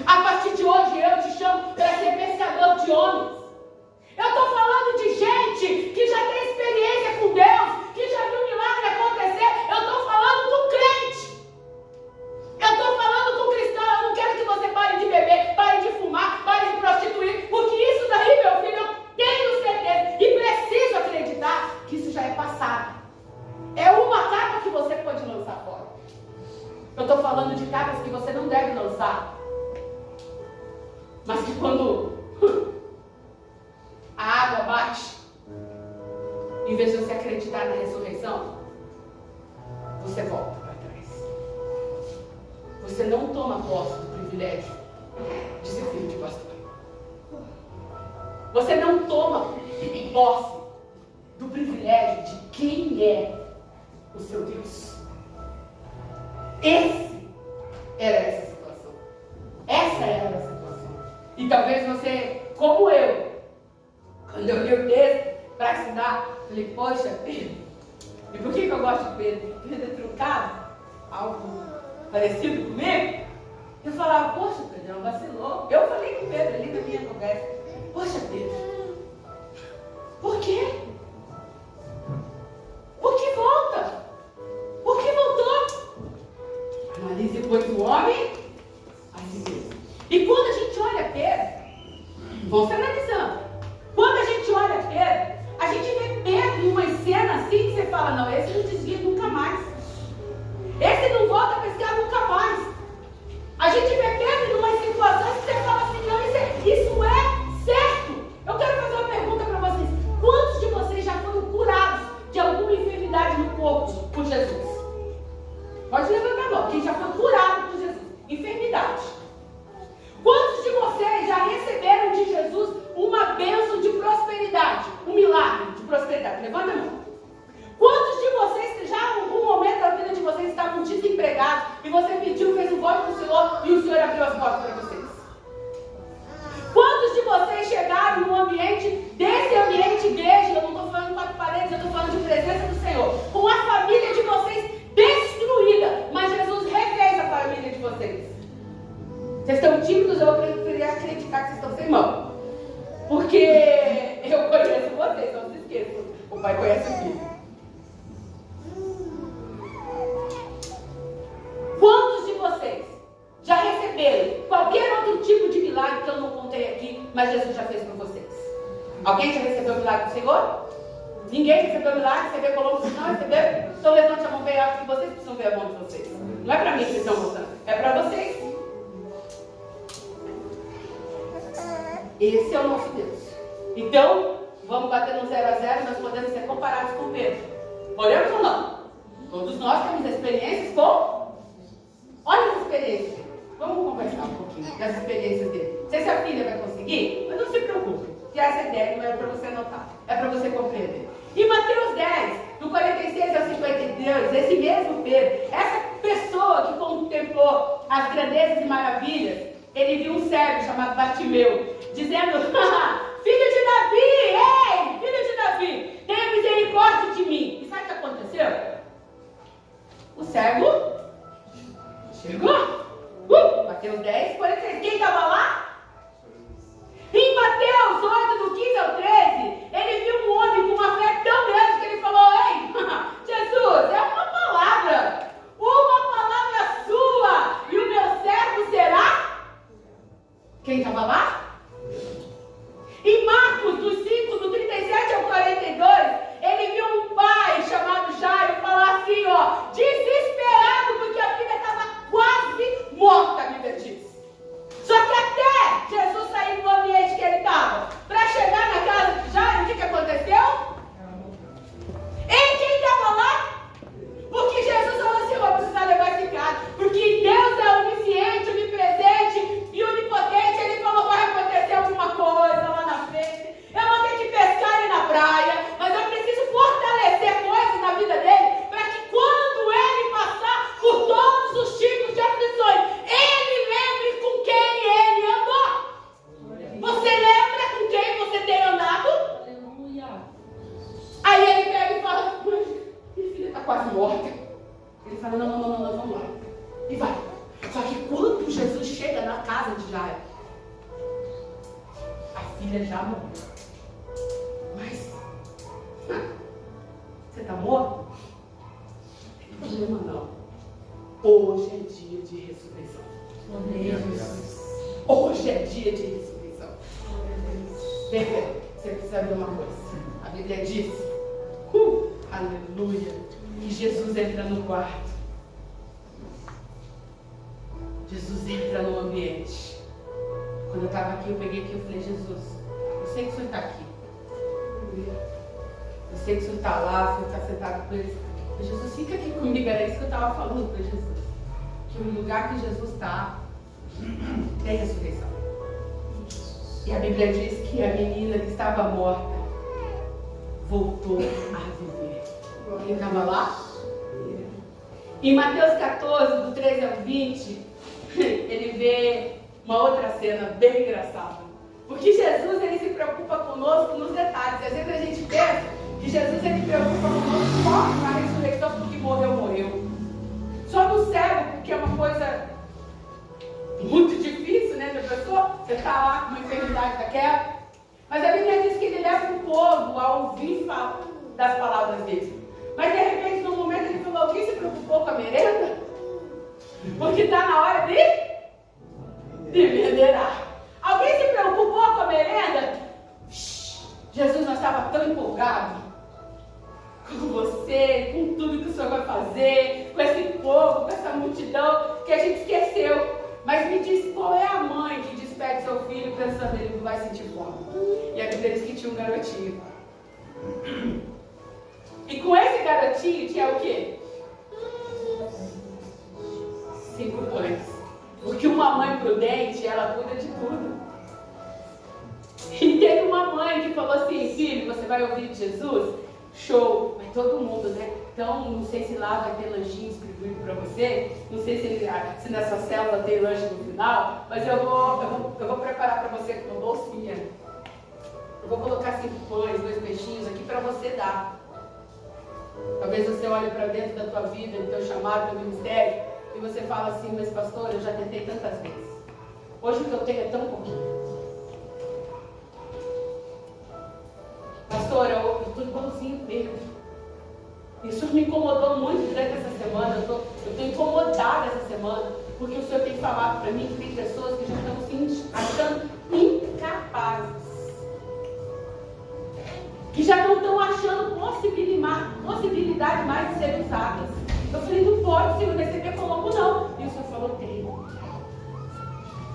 A partir de hoje, eu te chamo para ser pescador de homens. Eu estou falando de gente que já tem experiência com Deus, que já viu milagre acontecer. Eu estou falando com crente. Eu estou falando com cristão. Eu não quero que você pare de beber, pare de fumar, pare de prostituir, porque isso daí, meu filho, eu tenho certeza e preciso acreditar que isso já é passado. É uma capa que você pode lançar fora. Eu estou falando de capas que você não deve lançar, mas que quando a água bate, em vez de você acreditar na ressurreição, você volta para trás. Você não toma posse do privilégio de ser filho de pastor. Você não toma posse do privilégio quem é o seu Deus. Essa situação. Essa era a situação. E talvez você, como eu, quando eu li o texto para estudar, falei, poxa, Pedro. E por que eu gosto de Pedro? Pedro é truncado, algo parecido comigo. Eu falava, poxa, Pedro, não vacilou. Eu falei com o Pedro ali na minha conversa. Poxa, Pedro, por quê? Por que volta? Por que voltou? Analise, pois, o homem a si mesmo. E quando a gente olha Pedro, vamos se analisando. Quando a gente olha Pedro, a gente vê Pedro em uma cena assim que você fala, não, esse não desvia nunca mais. Esse não volta a pescar nunca mais. A gente vê Pedro em umas situações que você fala assim, não, isso é certo. Eu quero fazer uma pergunta para vocês. Quantos de vocês já foram curados de alguma enfermidade no corpo por Jesus? Pode levantar a mão. Quem já foi curado por Jesus? Enfermidade. Quantos de vocês já receberam de Jesus uma bênção de prosperidade? Um milagre de prosperidade? Levanta a mão. Quantos de vocês já em algum momento da vida de vocês estavam desempregados e você pediu, fez um voto para o Senhor e o Senhor abriu as portas para vocês? Quantos de vocês chegaram num ambiente, desse ambiente igreja, eu não estou falando de quatro paredes, eu estou falando de presença do Senhor, com a família de vocês destruída, mas Jesus refez a família de vocês? Vocês estão tímidos, eu preferia acreditar que vocês estão sem mão. Porque eu conheço vocês, não se esqueçam. O pai conhece o filho. Quantos de vocês já receberam qualquer outro tipo de milagre que eu não contei aqui, mas Jesus já fez por vocês? Alguém já recebeu o milagre do Senhor? Ninguém recebeu milagre? Você vê Colombo? Não recebeu? Então levante a mão bem alto que vocês precisam ver a mão de vocês. Não é para mim que vocês estão mostrando, é para vocês. Esse é o nosso Deus. Então, vamos bater no 0 a 0, nós podemos ser comparados com Pedro. Podemos ou não? Todos nós temos experiências com... Olha as experiências dele. Vamos conversar um pouquinho das experiências dele. Não sei se a filha vai conseguir, mas não se preocupe. Que essa ideia não é para você anotar, é para você compreender. Em Mateus 10, do 46 ao 52, esse mesmo Pedro, essa pessoa que contemplou as grandezas e maravilhas, ele viu um cego chamado Bartimeu, dizendo, filho de Davi, ei, filho de Davi, tenha misericórdia de mim. E sabe o que aconteceu? O cego chegou. Mateus 10, 46. Quem estava lá? Em Mateus 8, do 15 ao 13, ele viu um homem com uma fé tão grande que ele falou, ei, Jesus, é uma palavra sua, e o meu servo será? Quem estava lá? Em Marcos, do 5, do 37 ao 42, ele viu um pai chamado Jairo falar assim, ó, desesperado, porque a filha estava quase morta, a Bíblia diz. Só que até Jesus sair do ambiente que ele estava, para chegar na casa de Jairo, o que aconteceu? E quem estava lá? Porque Jesus falou assim, eu vou precisar levar esse cara, porque Deus é onisciente, onipresente e onipotente. Ele falou, vai acontecer alguma coisa lá na frente, eu vou ter que pescar ele na praia, mas eu preciso fortalecer coisas na vida dele, para que quando ele passar por todos os tipos de aflições, ele lembre com quem ele andou. Você lembra com quem você tem andado? Aleluia. Aí ele pega e fala, minha filha está quase morta. Ele fala, não, vamos lá. E vai. Só que quando Jesus chega na casa de Jairo, a filha já morreu. Mas, você está morto? Não tem problema não. Hoje é dia de ressurreição. Hoje é dia de ressurreição. Bem, você precisa ver uma coisa. A Bíblia diz, aleluia, que Jesus entra no quarto. Jesus entra no ambiente. Quando eu estava aqui, eu peguei aqui e falei, Jesus, eu sei que o Senhor está aqui. Eu sei que o Senhor está lá, o Senhor está sentado com eles. Jesus, fica aqui comigo, era isso que eu estava falando para Jesus. Que o lugar que Jesus está, tem ressurreição. E a Bíblia diz que a menina que estava morta voltou a viver. Quem estava lá? Em Mateus 14, do 13 ao 20, ele vê uma outra cena bem engraçada. Porque Jesus, ele se preocupa conosco nos detalhes. Às vezes a gente pensa que Jesus, ele se preocupa conosco só na ressurreição, porque morreu. Só no céu, porque é uma coisa muito difícil, né, da pessoa? Você está lá com uma enfermidade daquela. Mas a Bíblia diz que ele leva o povo a ouvir falar das palavras dele. Mas de repente, no momento, ele falou: alguém se preocupou com a merenda? Porque está na hora de merendar. Alguém se preocupou com a merenda? Jesus não estava tão empolgado com você, com tudo que o Senhor vai fazer, com esse povo, com essa multidão, que a gente esqueceu. Mas me diz, qual é a mãe que despede seu filho pensando que ele não vai sentir fome? E a Bíblia diz que tinha um garotinho. E com esse garotinho tinha o quê? 5 pães. Porque uma mãe prudente, ela cuida de tudo. E teve uma mãe que falou assim: filho, você vai ouvir de Jesus? Show! Vai todo mundo, né? Então, não sei se lá vai ter lanchinho distribuído para você. Não sei se nessa célula tem lanche no final. Mas eu vou preparar para você uma bolsinha. Eu vou colocar 5 pães, 2 peixinhos aqui para você dar. Talvez você olhe para dentro da tua vida, do teu chamado, do teu ministério, e você fala assim: mas pastor, eu já tentei tantas vezes. Hoje o que eu tenho é tão pouquinho. Pastor, eu estou igualzinho mesmo. Isso me incomodou muito durante essa semana. Eu estou incomodada essa semana, porque o Senhor tem falado para mim que tem pessoas que já estão se achando incapazes. Que já não estão achando possibilidade mais de serem usadas. Eu falei: não pode, Senhor, receber como não. E o Senhor falou: tem.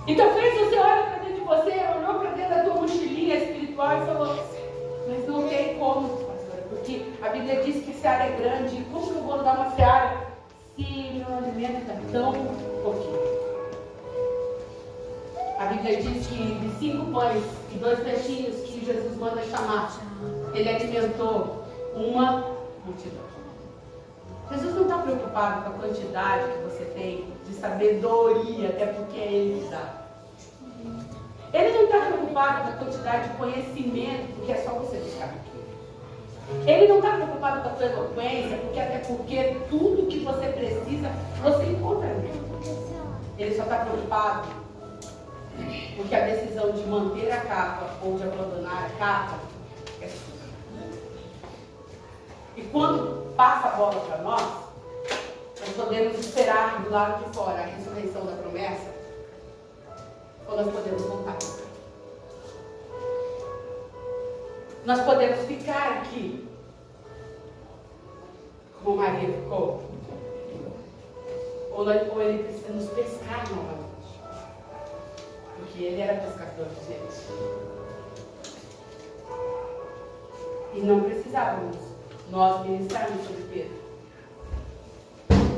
Então, talvez você olha para dentro de você, olhou para dentro da tua mochilinha espiritual e falou: mas não tem como, pastora, porque a Bíblia diz que seara é grande. Como que eu vou dar uma seara se meu alimento está tão pouquinho? A Bíblia diz que de 5 pães e 2 peixinhos que Jesus manda chamar, ele alimentou uma multidão. Jesus não está preocupado com a quantidade que você tem de sabedoria, até porque é Ele que dá. Ele não está preocupado com a quantidade de conhecimento, porque é só você buscar. Ele não está preocupado com a tua eloquência, porque tudo que você precisa, você encontra nele. Ele só está preocupado porque a decisão de manter a capa ou de abandonar a capa é sua. E quando passa a bola para nós podemos esperar do lado de fora a ressurreição da promessa, ou nós podemos voltar. Nós podemos ficar aqui, como Maria ficou, ou ele precisa nos pescar novamente, porque ele era pescador de gente. E não precisávamos nós ministrarmos sobre Pedro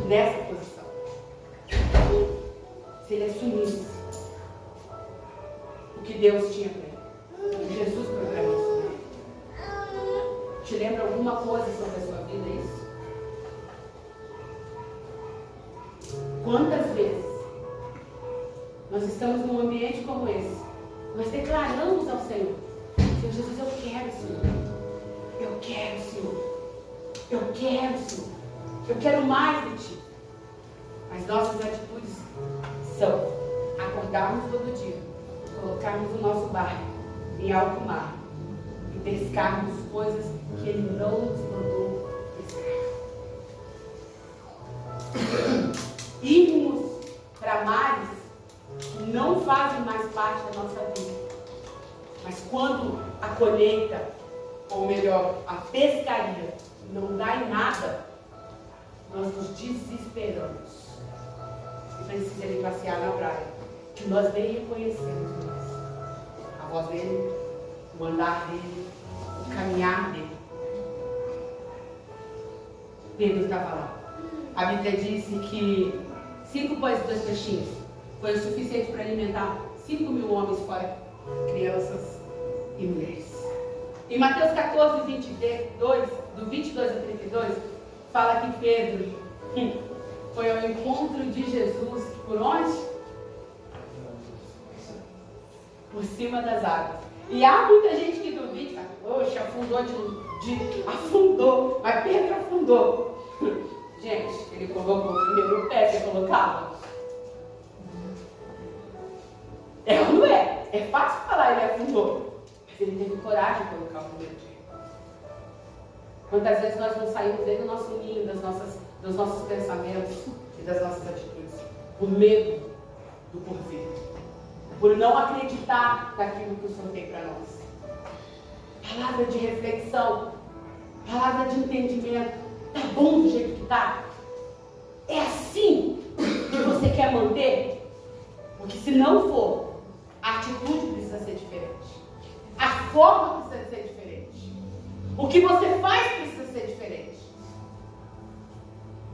nessa posição. Se ele assumisse o que Deus tinha para ele, o que Jesus programou sobre ele. Te lembra alguma coisa sobre a sua vida isso? Quantas vezes nós estamos num ambiente como esse, nós declaramos ao Senhor: Senhor Jesus, eu quero, Senhor. Eu quero, Senhor. Eu quero, Senhor. Eu quero mais de Ti. Mas nossas atitudes são acordarmos todo dia, colocarmos o nosso barco em alto mar e pescarmos coisas que Ele não nos mandou pescar. Irmos para mares que não fazem mais parte da nossa vida. Mas quando a colheita, ou melhor, a pescaria, não dá em nada, nós nos desesperamos. E precisa ele passear na praia, que nós nem reconhecemos mais. A voz dele, o andar dele, o caminhar dele. Pedro estava lá. A Bíblia disse que 5 pães e 2 peixinhos foi o suficiente para alimentar 5.000 homens, fora crianças e mulheres. Em Mateus 14, 22, do 22 a 32, fala que Pedro foi ao encontro de Jesus por onde? Por cima das águas. E há muita gente que duvida, poxa, afundou, mas Pedro afundou. Gente, ele colocou primeiro o pé, você colocava? É ou não é? É fácil falar ele afundou, mas ele teve coragem de colocar o primeiro pé. Quantas vezes nós não saímos dentro do nosso ninho, dos nossos pensamentos e das nossas atitudes, por medo do porvir, por não acreditar naquilo que o Senhor tem para nós. Palavra de reflexão, palavra de entendimento. Tá bom do jeito que tá? É assim que você quer manter? Porque se não for, a atitude precisa ser diferente. A forma precisa ser diferente. O que você faz precisa ser diferente.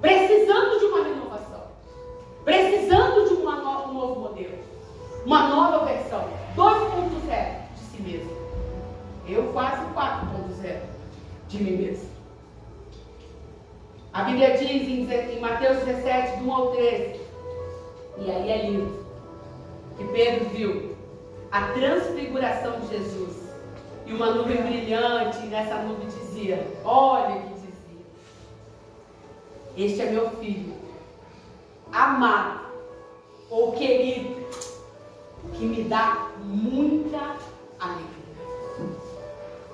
Precisando de uma renovação. Precisando de um novo modelo. Uma nova versão. 2.0 de si mesmo. Eu quase 4.0 de mim mesmo. A Bíblia diz em Mateus 17, do 1 ao 13. E aí é lindo. Que Pedro viu a transfiguração de Jesus. E uma nuvem brilhante, e nessa nuvem dizia, olha o que dizia. Este é meu filho, amado, ou querido, que me dá muita alegria.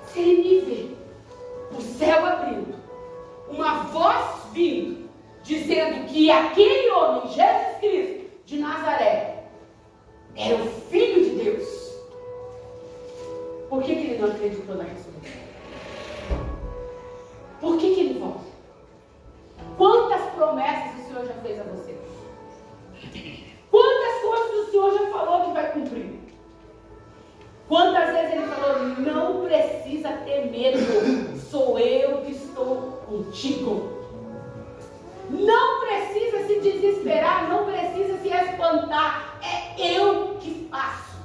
Se ele me vê, o céu abrindo, uma voz vindo, dizendo que aquele homem, Jesus Cristo de Nazaré, era o Filho de Deus. Por que ele não acreditou na ressurreição? Por que ele volta? Quantas promessas o Senhor já fez a você? Quantas coisas o Senhor já falou que vai cumprir? Quantas vezes ele falou, não precisa ter medo, sou eu que estou contigo. Não precisa se desesperar, não precisa se espantar, é eu que faço.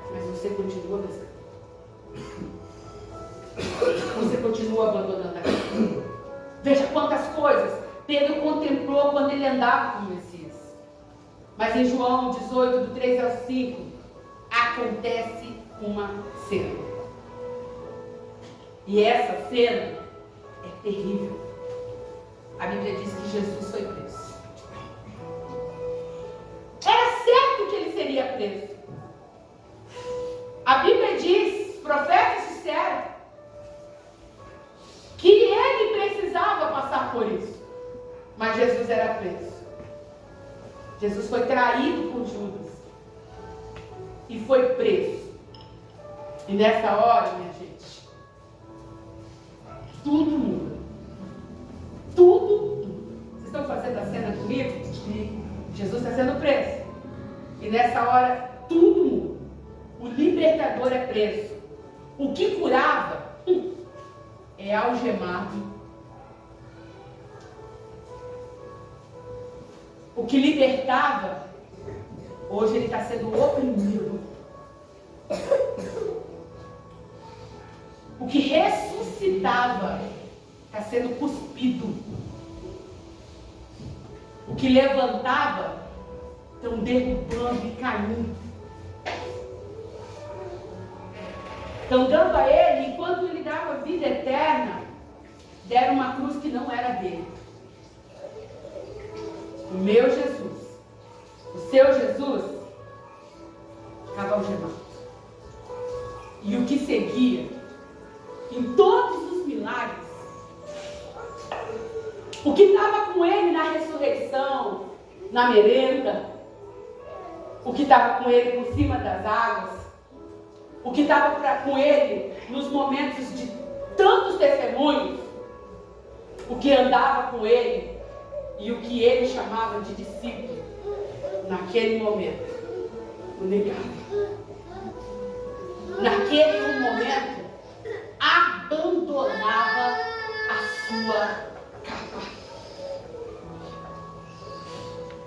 Mas você continua pensando. Você continua abandonando aquilo. Veja quantas coisas Pedro contemplou quando ele andava com o Messias. Mas em João 18, do 3 ao 5, acontece uma cena. E essa cena é terrível. A Bíblia diz que Jesus foi preso. Era certo que ele seria preso. A Bíblia diz, os profetas disseram, que ele precisava passar por isso. Mas Jesus era preso. Jesus foi traído por Judas. E foi preso. E nessa hora, minha gente, tudo muda. Tudo. Vocês estão fazendo a cena comigo? Jesus está sendo preso. E nessa hora, tudo muda. O libertador é preso. O que curava é algemado. O que libertava, hoje ele está sendo oprimido. O que ressuscitava, está sendo cuspido. O que levantava, estão derrubando e caindo. Estão dando a ele, enquanto ele dava vida eterna, deram uma cruz que não era dele. O meu Jesus, o seu Jesus, estava algemado. E o que seguia, em todos os milagres, o que estava com ele na ressurreição, na merenda, o que estava com ele por cima das águas, o que estava com ele nos momentos de tantos testemunhos, o que andava com ele e o que ele chamava de discípulo, naquele momento, o negava. Naquele momento, abandonava a sua capa.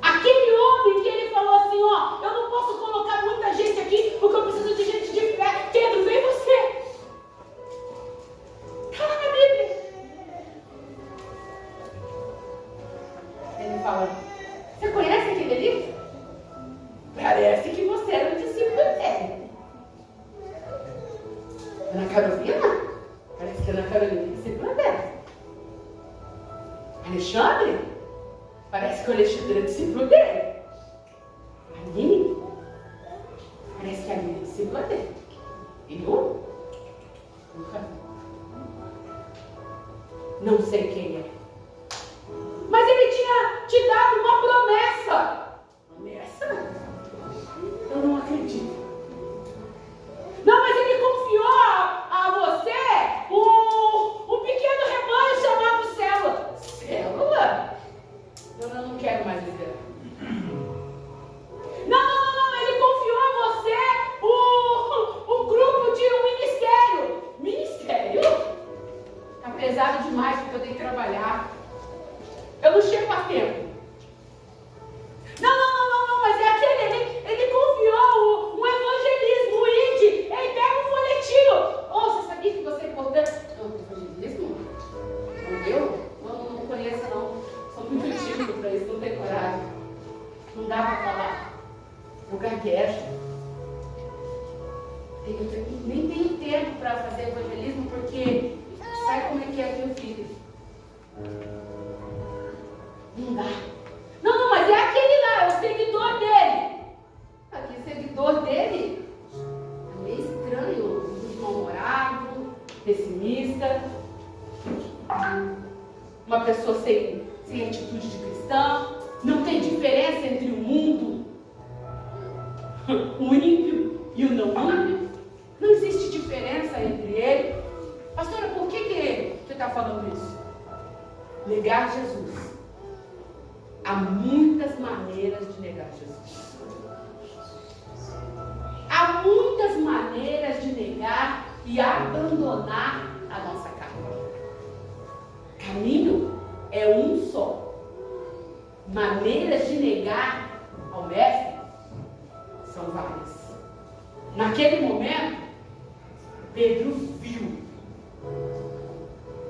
Aquele homem que ele falou assim, ó, eu não posso colocar muita gente aqui, porque eu preciso de gente de Ana Carolina? Parece que a Ana Carolina é discípula dela. Alexandre? Parece que o Alexandre é discípulo dele. Aline? Parece que a Aline é discípula dele. E eu? Nunca vi. Não sei quem é. Mas ele tinha te dado uma promessa. Promessa? Eu não acredito. Não, mas ele confiou a você um pequeno rebanho chamado célula. Célula? Eu não quero mais viver. Não. Ele confiou a você o grupo de um ministério. Ministério? Tá pesado demais porque eu tenho que trabalhar. Eu não chego a tempo. Não, mas é aquele, ele confiou um evangelismo, o ID. Ei, pega um folhetinho. Oh, você sabia que você é importante? Não, evangelismo? Não conheço não. Sou muito tímido para isso, não tenho coragem. Não dá para falar. Eu gaguejo. Nem tenho tempo para fazer evangelismo porque sabe como é que é meu filho? Não dá. Não, mas é aquele lá, é o seguidor dele. Aquele seguidor dele é meio estranho, muito mal-humorado, pessimista, uma pessoa sem atitude de cristão, não tem diferença entre o mundo, o ímpio e o não ímpio. Não existe diferença entre ele. Pastora, por que você está falando isso? Negar Jesus. Há muitas maneiras de negar Jesus. Há muitas maneiras de negar e abandonar a nossa carne. Caminho é um só. Maneiras de negar ao mestre são várias. Naquele momento, Pedro viu.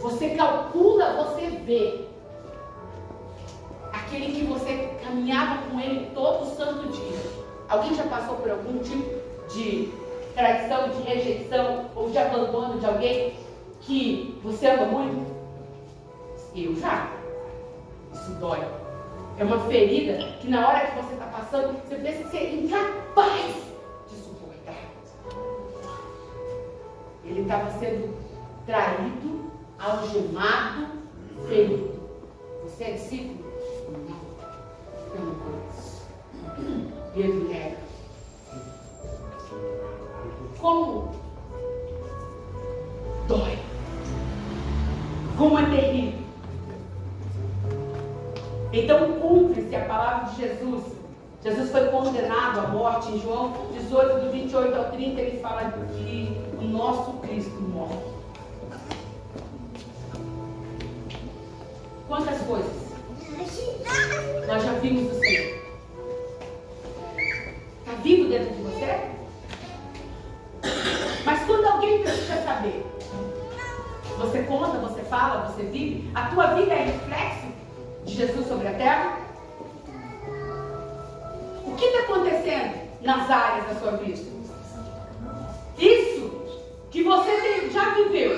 Você calcula, você vê. Aquele que você caminhava com ele todo santo dia. Alguém já passou por algum tipo de traição, de rejeição ou de abandono de alguém que você ama muito? Eu já. Isso dói. É uma ferida que na hora que você está passando, você pensa ser incapaz de suportar. Ele estava sendo traído, algemado, ferido. Você é discípulo? Não. Eu não conheço. Pedro nega. Como dói. Como é terrível. Então cumpre-se a palavra de Jesus. Jesus foi condenado à morte. Em João 18, do 28 ao 30, ele fala que o nosso Cristo morre. Quantas coisas nós já vimos do Senhor? Está vivo dentro de você? Mas quando alguém precisa saber, você conta, você fala, você vive? A tua vida é reflexo de Jesus sobre a terra? O que está acontecendo nas áreas da sua vida? Isso que você já viveu.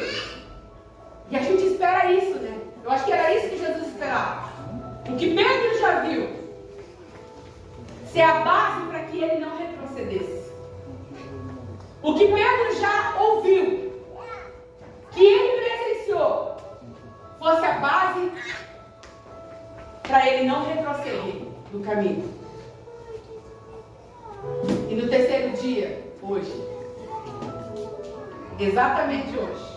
E a gente espera isso, né? Eu acho que era isso que Jesus esperava. O que Pedro já viu ser a base para que ele não retrocedesse. O que Pedro já ouviu, que ele presenciou, fosse a base para ele não retroceder no caminho. E no terceiro dia, hoje, exatamente hoje,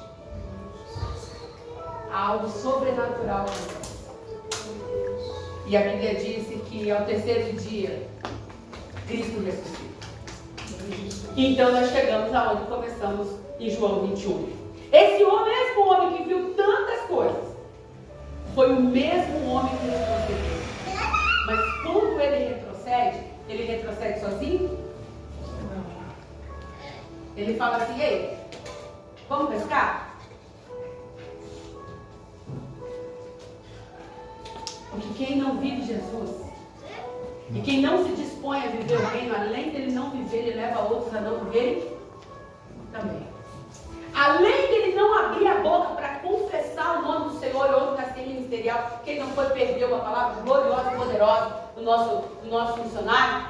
há algo sobrenatural acontece. E a Bíblia disse que ao terceiro dia, Cristo ressuscita. Então nós chegamos aonde começamos em João 21. Esse mesmo homem que viu tantas coisas, foi o mesmo homem que retrocedeu. Mas quando ele retrocede sozinho? Não. Ele fala assim, ei, vamos pescar? Porque quem não vive Jesus, e quem não se dispõe a viver o reino, além dele não viver, ele leva outros a não viverem também. A nosso funcionário,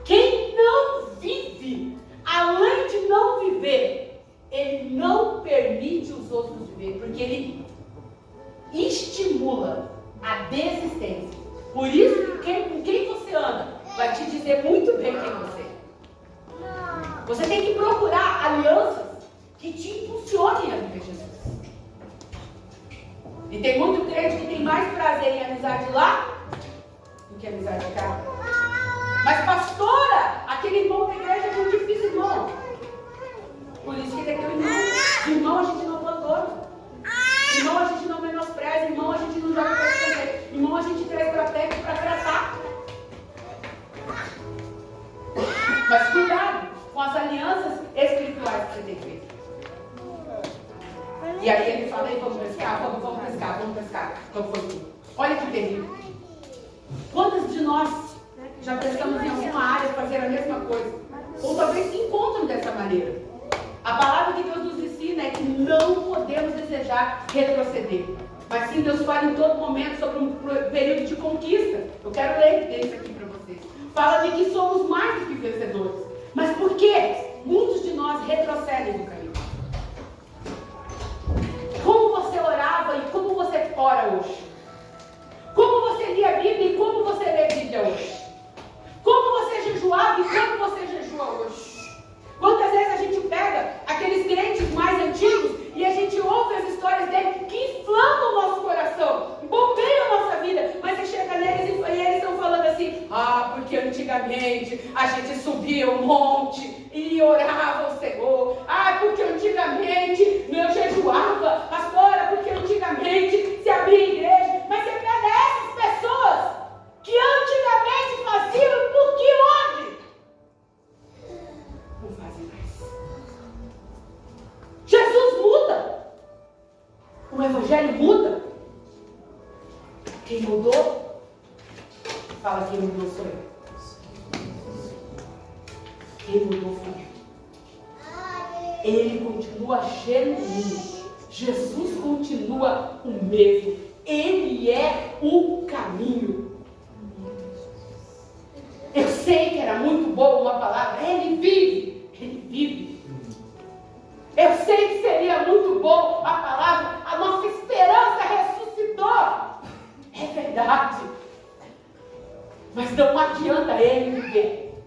quem não vive, além de não viver, ele não permite os outros viver, porque ele estimula a desistência. Por isso que com quem você anda vai te dizer muito bem quem você é. Você tem que procurar alianças que te impulsionem a viver Jesus. E tem muito crente que tem mais prazer em amizade lá do que amizade cá. Mas pastora, aquele irmão da igreja é um difícil irmão. Por isso que ele é teu irmão. Irmão a gente não abandona. Irmão a gente não menospreza. Irmão a gente não joga para esconder. Irmão a gente traz para perto para tratar. Mas cuidado com as alianças espirituais que você tem feito. E aí ele fala, aí vamos pescar, vamos pescar. Então foi tudo. Olha que terrível. Quantos de nós já pescamos em alguma área fazer a mesma coisa? Ou talvez se encontram dessa maneira. A palavra que Deus nos ensina é que não podemos desejar retroceder. Mas sim, Deus fala em todo momento sobre um período de conquista. Eu quero ler isso aqui para vocês. Fala de que somos mais do que vencedores. Mas por que muitos de nós retrocedem no caminho? Como você orava e como você ora hoje? Como você lia a Bíblia e como você lê a Bíblia hoje? Como você jejuava e como você jejua hoje? Quantas vezes a gente pega aqueles crentes mais antigos e a gente ouve as histórias deles que inflamam o nosso coração, bombeiam a nossa vida, mas você chega neles e eles estão falando assim, porque antigamente a gente subia um monte e orava ao Senhor, porque antigamente eu jejuava, pastora, porque antigamente se abria a igreja, mas você pega essas pessoas que antigamente faziam porque hoje não fazem mais. Jesus muda. O Evangelho muda. Quem mudou? Fala, quem mudou sou eu. Quem mudou foi eu. Ele continua genuíno. Jesus continua o mesmo. Ele é o caminho. Eu sei que era muito boa uma palavra. Ele vive. Ele vive. Eu sei que seria muito bom a palavra. A nossa esperança ressuscitou. É verdade. Mas não adianta ele viver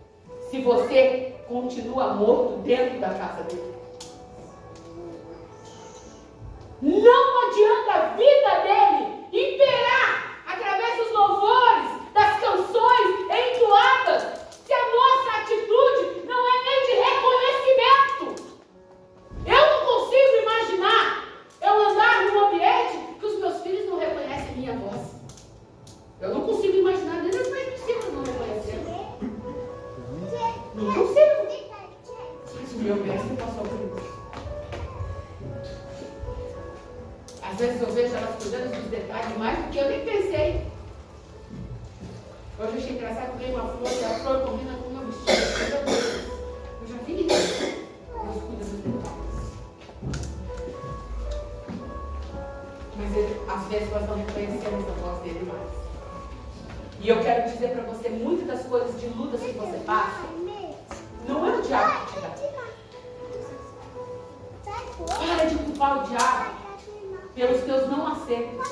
se você continua morto dentro da casa dele. Não adianta a vida dele imperar através dos louvores, das canções entoadas, se a nossa atitude não é nem de reconhecimento. Eu não consigo imaginar eu andar num ambiente que os meus filhos não reconhecem minha voz. Eu não consigo imaginar nem os meus filhos não reconhecendo. Não consigo. Mas o meu mestre passou por isso. Às vezes eu vejo elas cuidando dos detalhes mais do que eu nem pensei. Hoje eu achei engraçado que eu ganhei uma flor e a flor combina com o meu vestido. Eu já vi isso. Deus cuida dos detalhes. Mas às vezes nós não reconhecemos a voz dele mais. E eu quero dizer para você, muitas das coisas de lutas que você passa, não é o diabo que te dá. Para de culpar o diabo pelos teus não acertos.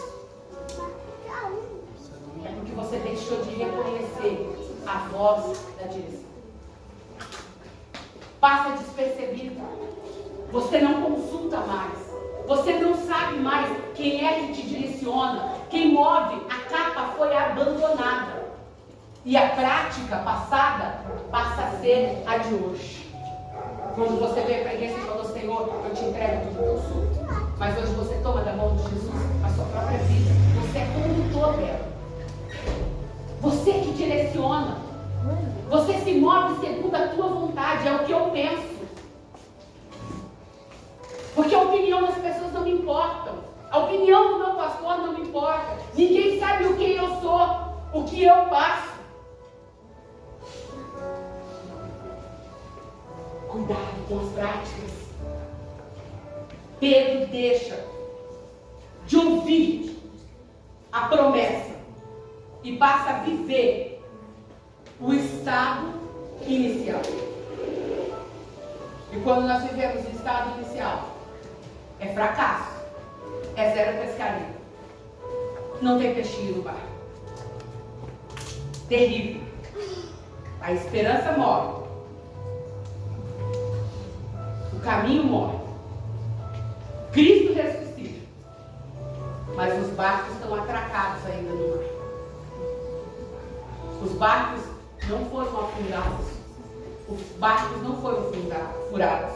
É porque você deixou de reconhecer a voz da direção. Passa despercebido. Você não consulta mais. Você não sabe mais quem é que te direciona. Quem move, a capa foi abandonada. E a prática passada passa a ser a de hoje. Quando você veio para a igreja e falou, Senhor, eu te entrego tudo que eu sou. Mas hoje você toma da mão de Jesus a sua própria vida. Você é condutor dela. Você que direciona. Você se move segundo a tua vontade. É o que eu penso. Porque a opinião das pessoas não me importa. A opinião do meu pastor não me importa. Ninguém sabe o que eu sou. O que eu passo. Cuidado com as práticas. Pedro deixa de ouvir a promessa e passa a viver o estado inicial. E quando nós vivemos o estado inicial, é fracasso, é zero pescaria. Não tem peixinho no bar. Terrível. A esperança morre. O caminho morre. Cristo ressuscita. Mas os barcos estão atracados ainda no mar. Os barcos não foram afundados. Os barcos não foram furados.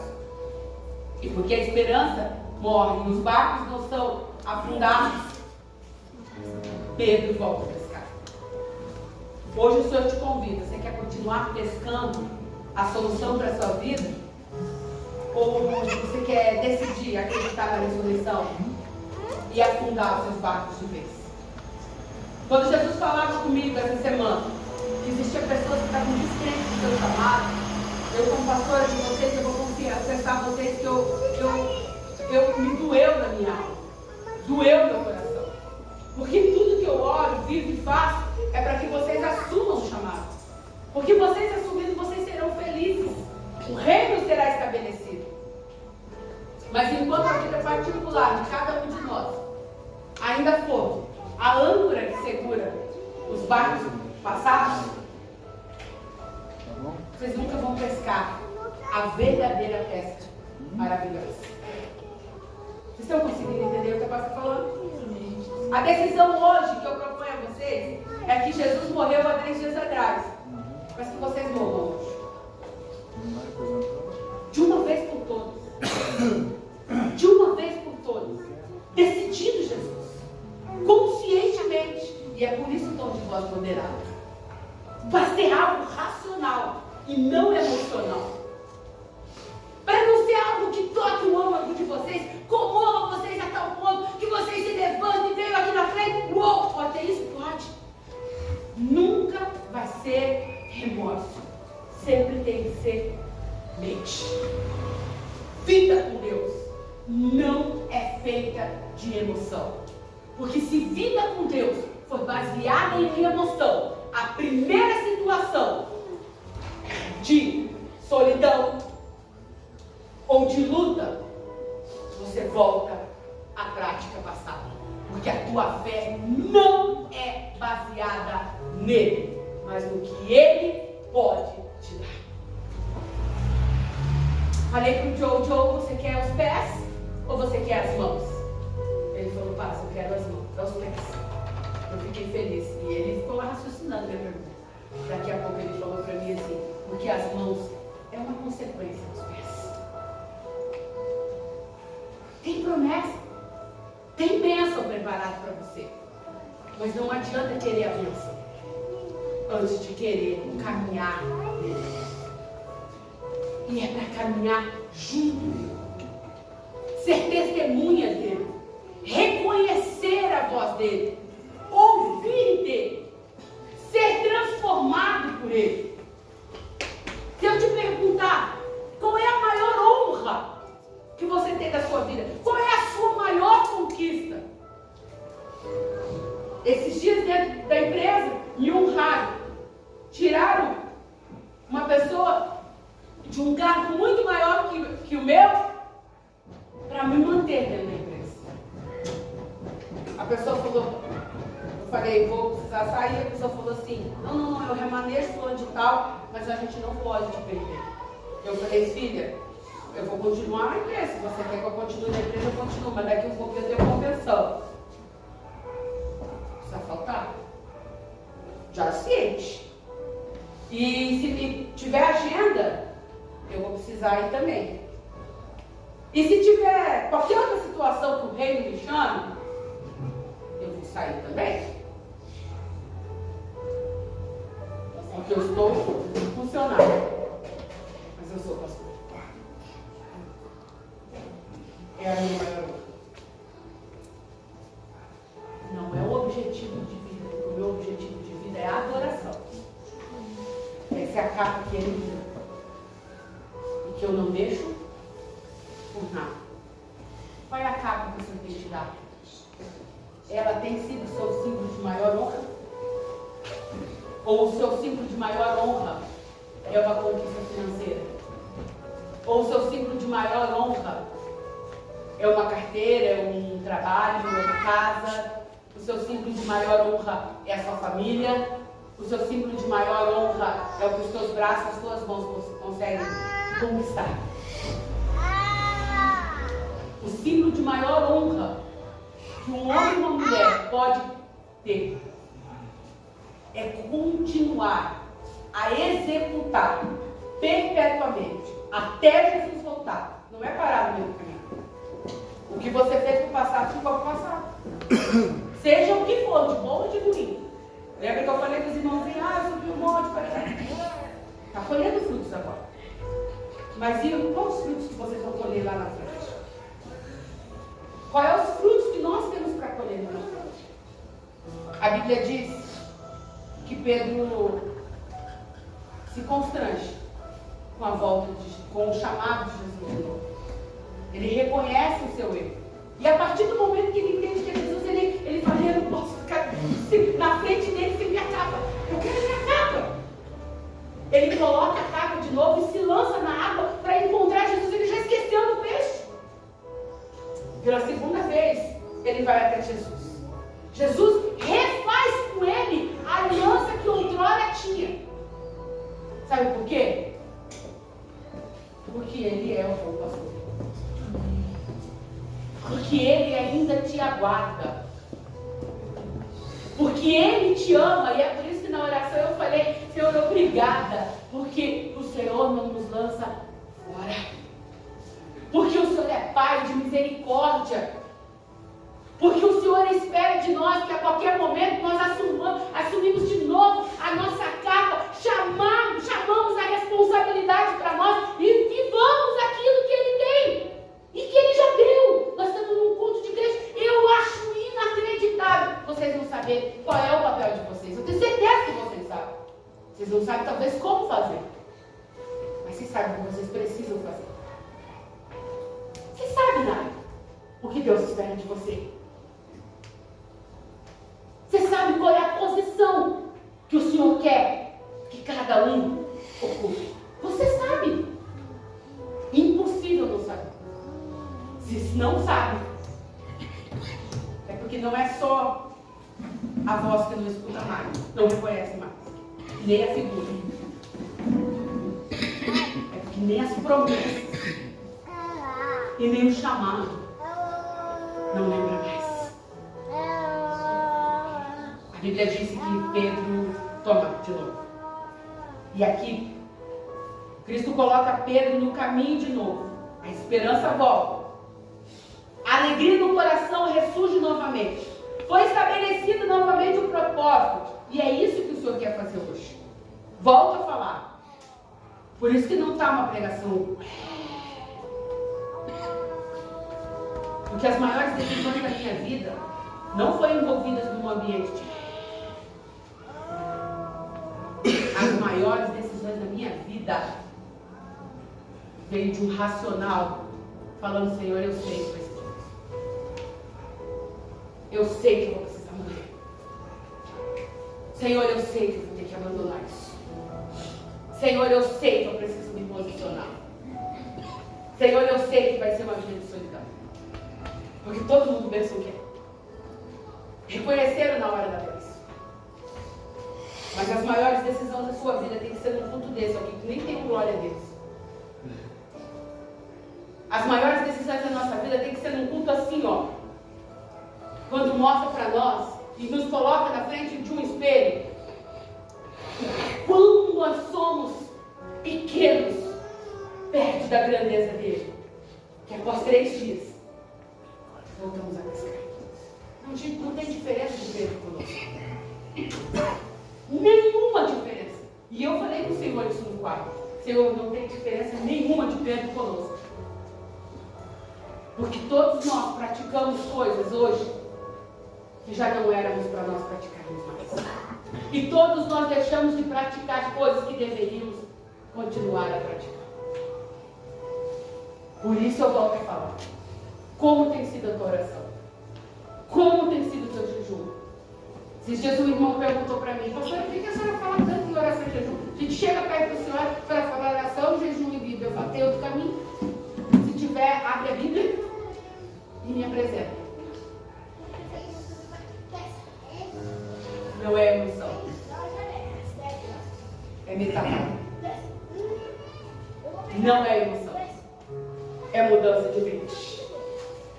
E porque a esperança morre e os barcos não são afundados, Pedro volta a pescar. Hoje o Senhor te convida. Você quer continuar pescando a solução para a sua vida? Ou você quer decidir acreditar na ressurreição e afundar os seus barcos de vez? Quando Jesus falava comigo essa semana que existiam pessoas que estavam descrentes do seu chamado, eu como pastora de vocês, eu vou confessar a vocês que eu me doeu na minha alma. Doeu meu coração. Porque tudo que eu oro, vivo e faço é para que vocês assumam o chamado. Porque vocês assumindo, vocês serão felizes. O reino será estabelecido. Mas enquanto a vida particular de cada um de nós ainda for a âncora que segura os barcos passados, vocês nunca vão pescar a verdadeira pesca maravilhosa. Vocês estão conseguindo entender o que eu estou falando? A decisão hoje que eu proponho a vocês é que Jesus morreu há 3 dias atrás, mas que vocês morram hoje. De uma vez por todas. De uma vez por todas. Decidido Jesus. Conscientemente. E é por isso o tom de voz moderado. Para ser algo racional e não emocional. Para não ser algo que toque o âmago de vocês, comova vocês a tal ponto que vocês se levantem e venham aqui na frente. Uou, pode ter isso? Pode. Nunca vai ser remorso. Sempre tem que ser mente. Vida com Deus não é feita de emoção. Porque se vida com Deus for baseada em emoção, a primeira situação de solidão ou de luta, você volta à prática passada. Porque a tua fé não é baseada nele, mas no que ele pode te dar. Falei pro Joe, você quer os pés ou você quer as mãos? Ele falou, paz, eu quero as mãos, os pés. Eu fiquei feliz. E ele ficou lá raciocinando minha pergunta. Daqui a pouco ele falou para mim assim, porque as mãos é uma consequência dos pés. Tem promessa, tem bênção preparada para você. Mas não adianta querer a bênção antes de querer caminhar nele. E é para caminhar junto dele. Ser testemunha dele. Reconhecer a voz dele. Ouvir dele. Ser transformado por ele. Se eu te perguntar, qual é a maior honra que você tem da sua vida? Qual é a sua maior conquista? Esses dias dentro da empresa me honraram. Tiraram uma pessoa de um cargo muito maior que o meu para me manter dentro da empresa. A pessoa falou, eu falei, vou precisar sair. A pessoa falou assim, não, eu remanejo fulano de tal, mas a gente não pode te perder. Eu falei, filha, eu vou continuar na empresa. Se você quer que eu continue na empresa, eu continuo, mas daqui a um pouco eu tenho convenção. Precisa faltar? Já ciente. E se tiver agenda, eu vou precisar ir também. E se tiver qualquer outra situação que o reino me chame, eu vou sair também. Porque eu estou funcionário. Mas eu sou pastor. É a minha maior honra. Não é o objetivo de vida. O meu objetivo de vida é a adoração. Essa é a capa que ele me deu. E que eu não deixo por nada. Qual é a capa que o Senhor tem te dado? Ela tem sido o seu símbolo de maior honra? Ou o seu símbolo de maior honra é uma conquista financeira? Ou o seu símbolo de maior honra é uma carteira, é um trabalho, é uma casa? O seu símbolo de maior honra é a sua família? O seu símbolo de maior honra é o que os teus braços, as tuas mãos conseguem conquistar? O símbolo de maior honra que um homem e uma mulher pode ter é continuar a executar perpetuamente até Jesus voltar. Não é parar no meio do caminho. O que você fez no passado ficou no passado. Seja o que for, de bom ou de ruim. Lembra que eu falei dos irmãozinhos? Eu subi um monte, está colhendo frutos agora. Mas e quais os frutos que vocês vão colher lá na frente? Quais são os frutos que nós temos para colher lá na frente? A Bíblia diz que Pedro se constrange com a volta, com o chamado de Jesus de novo. Ele reconhece o seu erro. E a partir do momento que ele entende que é Jesus, ele fala, eu não posso ficar na frente dele sem minha capa. Eu quero minha capa. Ele coloca a capa de novo e se lança na água para encontrar Jesus. Ele já esqueceu do peixe. Pela segunda vez, ele vai até Jesus. Jesus refaz com ele a aliança que outrora tinha. Sabe por quê? Porque ele é o bom pastor. Porque ele ainda te aguarda. Porque ele te ama. E é por isso que na oração eu falei, Senhor, obrigada. Porque o Senhor não nos lança fora. Porque o Senhor é Pai de misericórdia. Porque o Senhor espera de nós que a qualquer momento nós assumimos de novo a nossa capa, chamamos a responsabilidade para nós e vivamos aquilo que Ele tem e que Ele já deu. Nós estamos num culto de igreja, eu acho inacreditável vocês não saberem qual é o papel de vocês. Eu tenho certeza que vocês sabem. Vocês não sabem talvez como fazer, mas vocês sabem o que vocês precisam fazer. Você sabe, Nara, o que Deus espera de você. Você sabe qual é a posição que o Senhor quer que cada um ocupe. Você sabe. Impossível não saber. Se não sabe, é porque não é só a voz que não escuta mais, não reconhece mais, nem a figura. É porque nem as promessas e nem o chamado não lembra mais. A Bíblia diz que Pedro toma de novo. E aqui, Cristo coloca Pedro no caminho de novo. A esperança volta. A alegria no coração ressurge novamente. Foi estabelecido novamente o propósito. E é isso que o Senhor quer fazer hoje. Volta a falar. Por isso que não está uma pregação. Porque as maiores decisões da minha vida não foram envolvidas num ambiente de... As maiores decisões da minha vida veio de um racional falando, Senhor, eu sei que vai ser difícil. Eu sei que eu vou precisar morrer. Senhor, eu sei que eu vou ter que abandonar isso. Senhor, eu sei que eu preciso me posicionar. Senhor, eu sei que vai ser uma vida de solidão. Porque todo mundo pensa o quê? Reconheceram na hora da vez. Mas as maiores decisões da sua vida tem que ser num culto desse, alguém que nem tem glória a Deus. As maiores decisões da nossa vida tem que ser num culto assim, ó. Quando mostra para nós e nos coloca na frente de um espelho. Quando nós somos pequenos perto da grandeza dele. Que após 3 dias voltamos a pescar. Não tem diferença de Pedro conosco. Nenhuma diferença. E eu falei com o Senhor isso no quarto. Senhor, não tem diferença nenhuma de Pedro conosco. Porque todos nós praticamos coisas hoje que já não éramos para nós praticarmos mais. E todos nós deixamos de praticar coisas que deveríamos continuar a praticar. Por isso eu volto a falar. Como tem sido a tua oração? Como tem sido o teu jejum? Esses dias um irmão perguntou para mim, pastora, por que a senhora fala tanto em oração e jejum? A gente chega perto da senhora para falar oração, jejum e Bíblia. Eu falo, tem outro caminho? Se tiver, abre a Bíblia e me apresenta. Não é emoção. É metáfora. Não é emoção. É mudança de mente.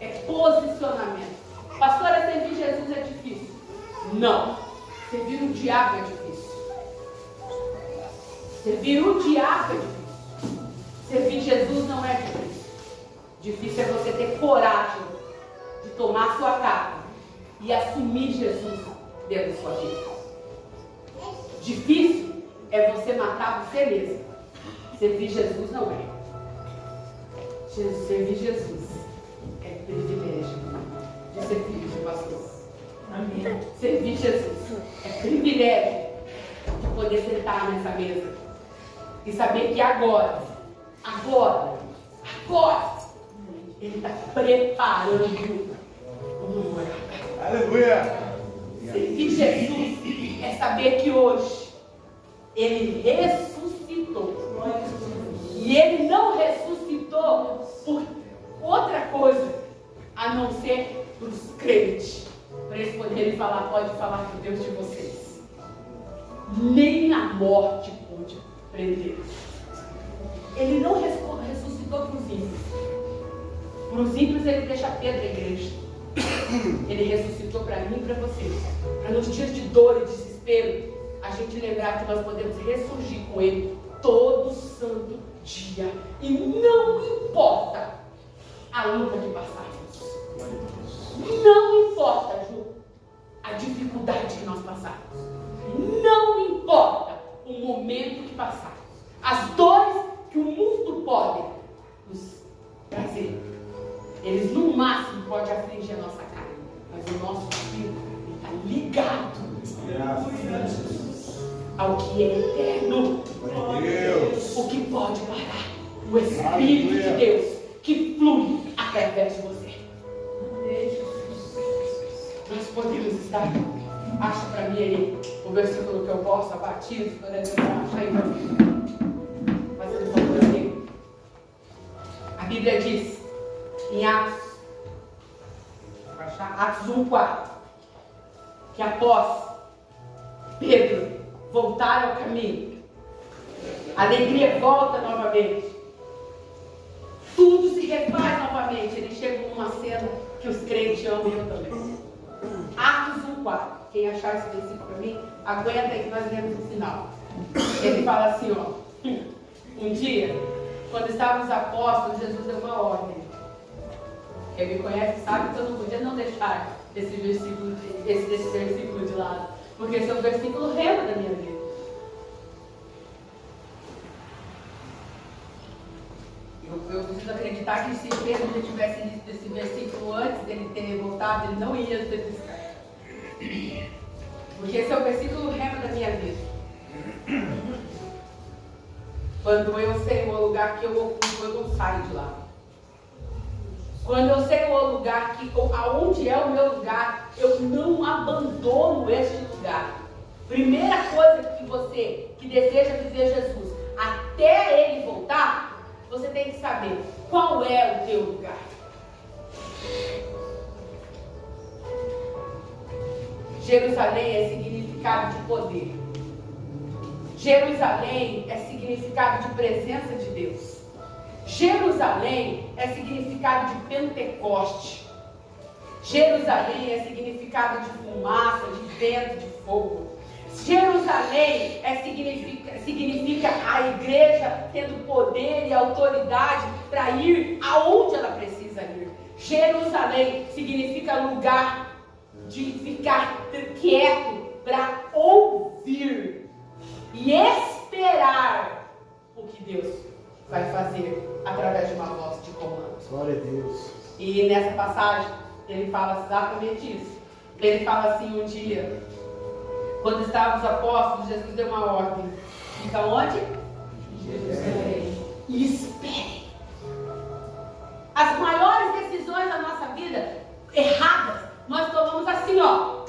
É posicionamento. Pastora, servir Jesus é difícil. Não. Servir o diabo é difícil. Servir o diabo é difícil. Servir Jesus não é difícil. Difícil é você ter coragem de tomar sua capa e assumir Jesus dentro da sua vida. Difícil é você matar você mesmo. Servir Jesus não é. Servir Jesus é privilégio de ser filho de pastor. Amém. Servir Jesus é privilégio de poder sentar nessa mesa e saber que agora, Ele está preparando um lugar. Aleluia! Servir Jesus é saber que hoje Ele ressuscitou. E Ele não ressuscitou por outra coisa a não ser para os crentes. Para eles poderem falar, pode falar com Deus de vocês. Nem a morte pôde prender. Ele não ressuscitou para os ímpios. Para os ímpios Ele deixa Pedro a igreja. Ele ressuscitou para mim e para vocês. Para nos dias de dor e desespero, a gente lembrar que nós podemos ressurgir com Ele todo santo dia. E não importa a luta que passarmos. Não importa, Ju, a dificuldade que nós passarmos. Não importa o momento que passarmos. As dores que o mundo pode nos trazer. Eles no máximo podem afligir a nossa carne. Mas o nosso espírito está ligado ao que é eterno. O que pode parar? O Espírito de Deus que flui através de você. Nós podemos estar, acha para mim aí o versículo que eu posso, abatido, por exemplo, acha aí para mim. Fazendo favor amigo. A Bíblia diz em Atos 1:4, que após Pedro voltar ao caminho, a alegria volta novamente, tudo se refaz novamente. Ele chega numa cena que os crentes amam, eu também. Atos 1:4. Quem achar esse versículo para mim, aguenta aí que nós lemos no final. Ele fala assim, ó. Um dia, quando estavam os apóstolos, Jesus deu uma ordem. Quem me conhece sabe que eu não podia não deixar esse versículo de lado. Porque esse é um versículo rema da minha vida. Eu preciso acreditar que se Pedro já tivesse lido esse versículo antes dele ter voltado, ele não ia ter buscado. Porque esse é o versículo rema da minha vida. Quando eu sei o lugar que eu ocupo, eu não saio de lá. Quando eu sei o lugar aonde é o meu lugar, eu não abandono este lugar. Primeira coisa que você que deseja viver Jesus, até Ele voltar, você tem que saber qual é o teu lugar. Jerusalém é significado de poder. Jerusalém é significado de presença de Deus. Jerusalém é significado de Pentecoste. Jerusalém é significado de fumaça, de vento, de fogo. Jerusalém significa a igreja tendo poder e autoridade para ir aonde ela precisa ir. Jerusalém significa lugar de ficar quieto para ouvir e esperar o que Deus vai fazer através de uma voz de comando. Glória a Deus. E nessa passagem ele fala exatamente isso. Ele fala assim um dia, quando estavam os apóstolos, Jesus deu uma ordem. Fica onde? Jerusalém. E espere. As maiores decisões da nossa vida, erradas, nós tomamos assim, ó.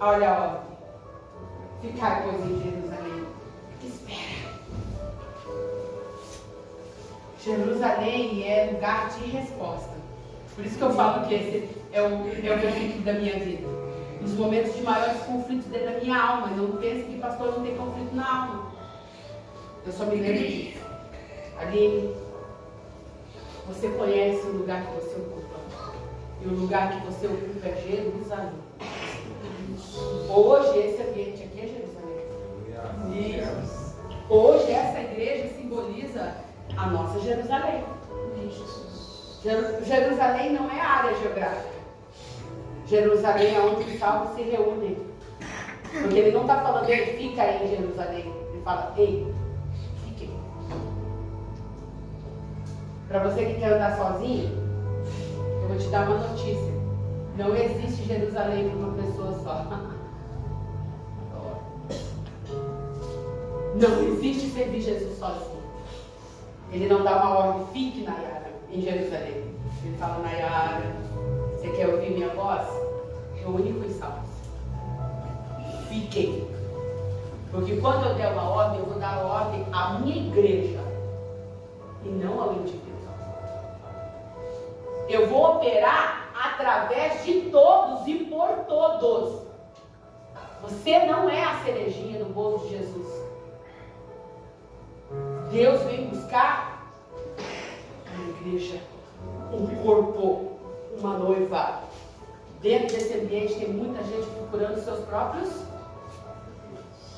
Olha a ordem. Ficai, pois, em Jerusalém. Espera. Jerusalém é lugar de resposta. Por isso que eu falo que esse é o versículo da minha vida. Nos momentos de maiores conflitos dentro da minha alma. Não pense que pastor não tem conflito na alma. Eu só me lembro disso. Aline, você conhece o lugar que você ocupa. E o lugar que você ocupa é Jerusalém. Hoje esse ambiente aqui é Jerusalém. Isso. Hoje essa igreja simboliza a nossa Jerusalém. Jerusalém não é a área geográfica. Jerusalém é onde os salvos se reúnem. Porque ele não está falando, ele fica aí em Jerusalém. Ele fala, ei, fiquem. Para você que quer andar sozinho, eu vou te dar uma notícia. Não existe Jerusalém para uma pessoa só. Não existe servir Jesus sozinho. Ele não dá uma ordem, fique, Nayara, em Jerusalém. Ele fala, Nayara, você quer ouvir minha voz? Reúne os salvos. Fiquem. Porque quando eu der uma ordem, eu vou dar ordem à minha igreja e não ao indivíduo. Eu vou operar através de todos e por todos. Você não é a cerejinha do bolo de Jesus. Deus vem buscar uma igreja, um corpo, uma noiva. Dentro desse ambiente tem muita gente procurando seus próprios,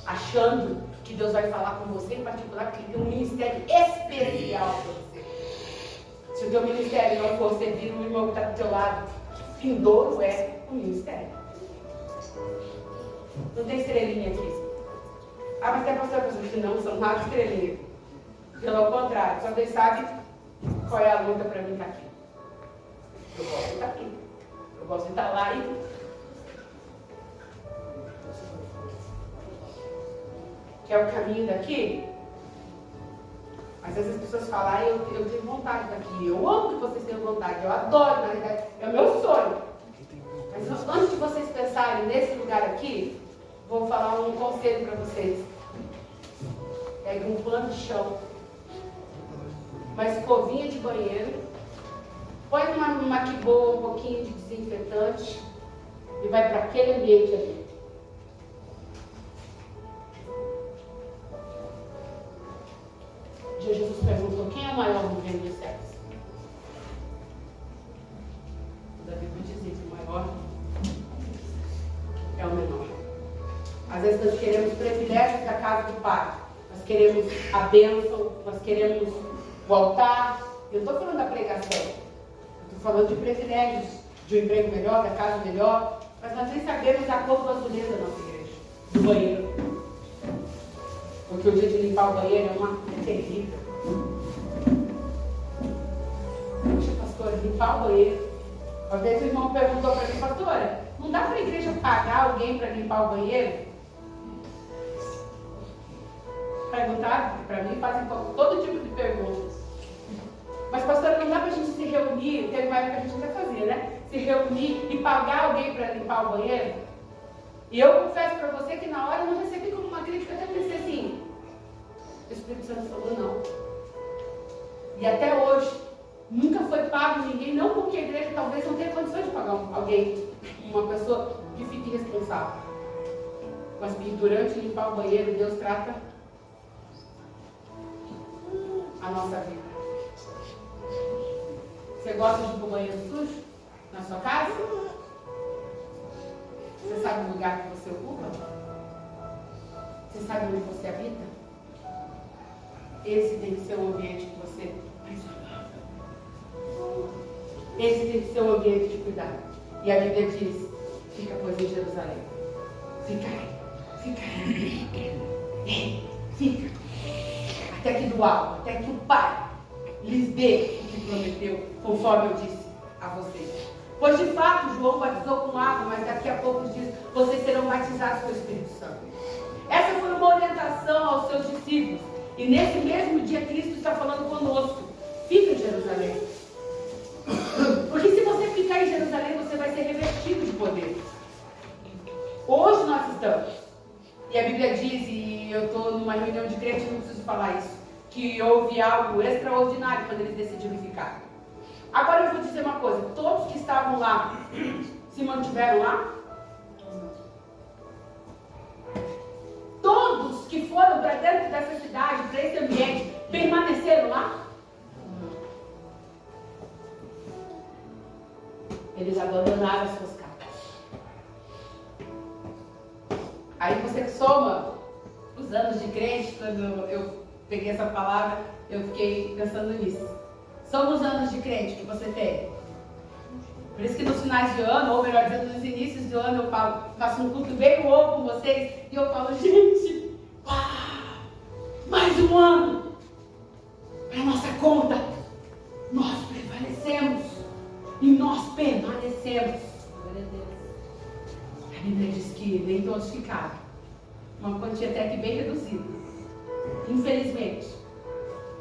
achando que Deus vai falar com você em particular, que Ele tem um ministério especial para você. Se o teu ministério não for servir o irmão que está do teu lado, vindouro é um ministério. Não tem estrelinha aqui. Ah, mas tem pastor que não são nada estrelinha. Pelo contrário, só Deus sabe qual é a luta para mim estar aqui. Eu gosto de estar aqui. Eu gosto de estar lá e... Que é o caminho daqui. Às vezes as pessoas falam, ah, eu tenho vontade daqui. Eu amo que vocês tenham vontade. Eu adoro, na verdade. É o meu sonho. Mas antes de vocês pensarem nesse lugar aqui, vou falar um conselho para vocês. Pegue um pano de chão, uma escovinha de banheiro, põe numa que boa um pouquinho de desinfetante e vai para aquele ambiente ali. Jesus perguntou, quem é o maior no reino dos céus? Davi vai dizer que o maior é o menor. Às vezes nós queremos privilégios da casa do Pai. Nós queremos a bênção, nós queremos o altar. Eu não estou falando da pregação. Eu estou falando de privilégios, de um emprego melhor, da casa melhor. Mas nós nem sabemos a cor do azulejo da nossa igreja, do banheiro. Porque o dia de limpar o banheiro é terrível. Poxa, pastora, limpar o banheiro. Uma vez o irmão perguntou para mim, pastora, não dá para a igreja pagar alguém para limpar o banheiro? Perguntaram para mim, fazem todo tipo de perguntas. Mas, pastora, não dá para a gente se reunir, teve uma época que a gente até fazia, né? Se reunir e pagar alguém para limpar o banheiro? E eu confesso para você que na hora eu não recebi como uma crítica, até pensei assim, o Espírito Santo falou não. E até hoje, nunca foi pago ninguém, não porque a igreja talvez não tenha condições de pagar alguém, uma pessoa que fique responsável. Mas que durante limpar o banheiro, Deus trata a nossa vida. Você gosta de ir para o banheiro sujo? Na sua casa? Você sabe o lugar que você ocupa? Você sabe onde você habita? Esse tem que ser o ambiente que você Esse tem que ser o ambiente de cuidado. E a Bíblia diz, fica pois em Jerusalém. Fica aí. Fica. Até que do alto, até que o Pai lhes dê o que prometeu, conforme eu disse a vocês. Pois de fato João batizou com água, mas daqui a pouco diz, vocês serão batizados com o Espírito Santo. Essa foi uma orientação aos seus discípulos. E nesse mesmo dia Cristo está falando conosco. Fica em Jerusalém. Porque se você ficar em Jerusalém, você vai ser revestido de poder. Hoje estamos. E a Bíblia diz, e eu estou numa reunião de crentes, não preciso falar isso, que houve algo extraordinário quando eles decidiram ficar. Agora eu vou dizer uma coisa, todos que estavam lá se mantiveram lá? Todos que foram para dentro dessa cidade, para esse ambiente, permaneceram lá? Eles abandonaram as suas casas. Aí você soma os anos de crente, quando eu peguei essa palavra, eu fiquei pensando nisso. Soma os anos de crente que você tem. Por isso que nos finais de ano, ou melhor dizendo, nos inícios do ano, eu faço um culto bem louco com vocês, e eu falo, gente, mais um ano para nossa conta. Nós prevalecemos e nós permanecemos. A Bíblia diz que nem todos ficaram. Uma quantia até que bem reduzida. Infelizmente.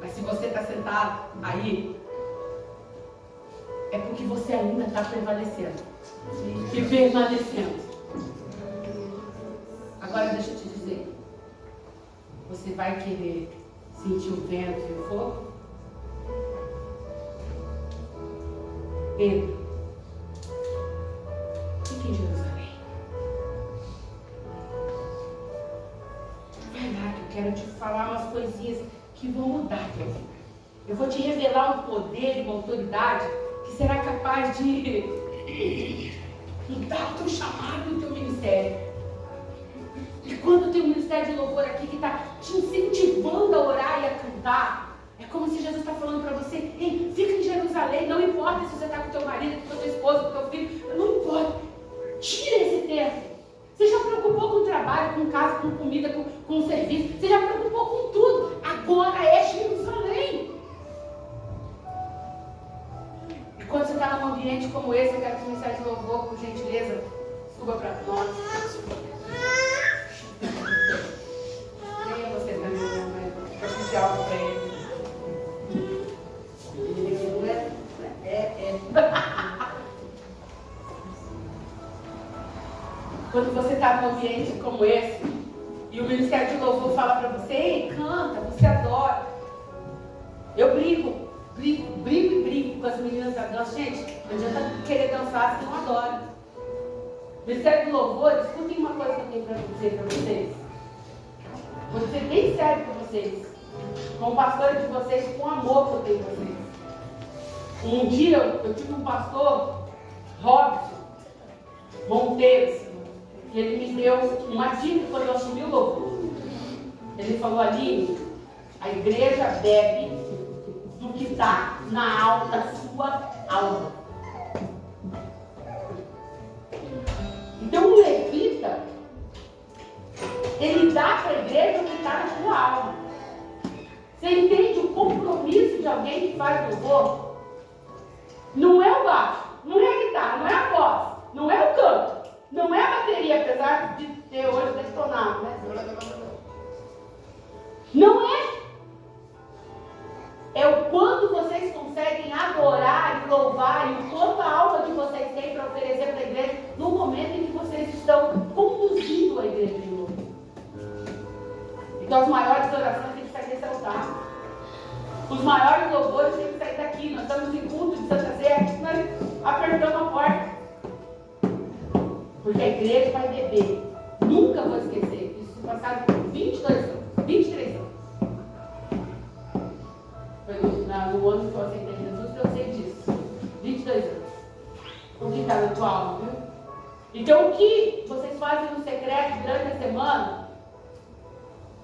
Mas se você está sentado aí, é porque você ainda está prevalecendo. E permanecendo. Agora deixa eu te dizer. Você vai querer sentir o vento e o fogo? Pedro, fique em Jerusalém. Vai lá que eu quero te falar umas coisinhas que vão mudar a tua vida. Eu vou te revelar um poder e uma autoridade que será capaz de mudar o teu chamado e o teu ministério. E quando tem um ministério de louvor aqui que está te incentivando a orar e a cantar, é como se Jesus está falando para você, ei, fica em Jerusalém, não importa se você está com o teu marido, com a tua esposa, com o teu filho, não importa. Tira esse tempo. Você já preocupou com o trabalho, com casa, com comida, com o serviço, você já preocupou com tudo. Agora é Jerusalém. E quando você está num ambiente como esse, eu quero que o ministério de louvor, por gentileza, suba para nós. Venha você também, para pedir algo para ele. Quando você está num ambiente como esse e o Ministério de Louvor fala para você, ei, canta, você adora. Eu brigo com as meninas da dança. Gente, não adianta querer dançar se não adora. Ministério de Louvor, escutem uma coisa que eu tenho para dizer para vocês. Vou ser bem sério para vocês. Como pastora de vocês, com amor que eu tenho para vocês. Um dia eu tive um pastor, Robson Monteiro, e ele me deu uma dica quando eu assumi o louvor. Ele falou, Aline, a igreja bebe do que está na alma da sua alma. Então o levita, ele dá para a igreja o que está na sua alma. Você entende o compromisso de alguém que faz louvor? Não é o baixo, não é a guitarra, não é a voz, não é o canto, não é a bateria, apesar de ter hoje detonado, né? Não é. É o quanto vocês conseguem adorar e louvar e o quanto a alma de vocês tem para oferecer para a igreja no momento em que vocês estão conduzindo a igreja de novo. Então as maiores orações têm que sair desse altar. Os maiores louvores têm que sair daqui. Nós estamos em culto de Santa Zé, nós apertamos a porta. Porque a igreja vai beber. Nunca vou esquecer. Isso passaram 22 anos, 23 anos. Foi no ano que eu aceitei Jesus, eu sei disso. 22 anos. Complicado a tua alma, viu? Então o que vocês fazem no secreto durante a semana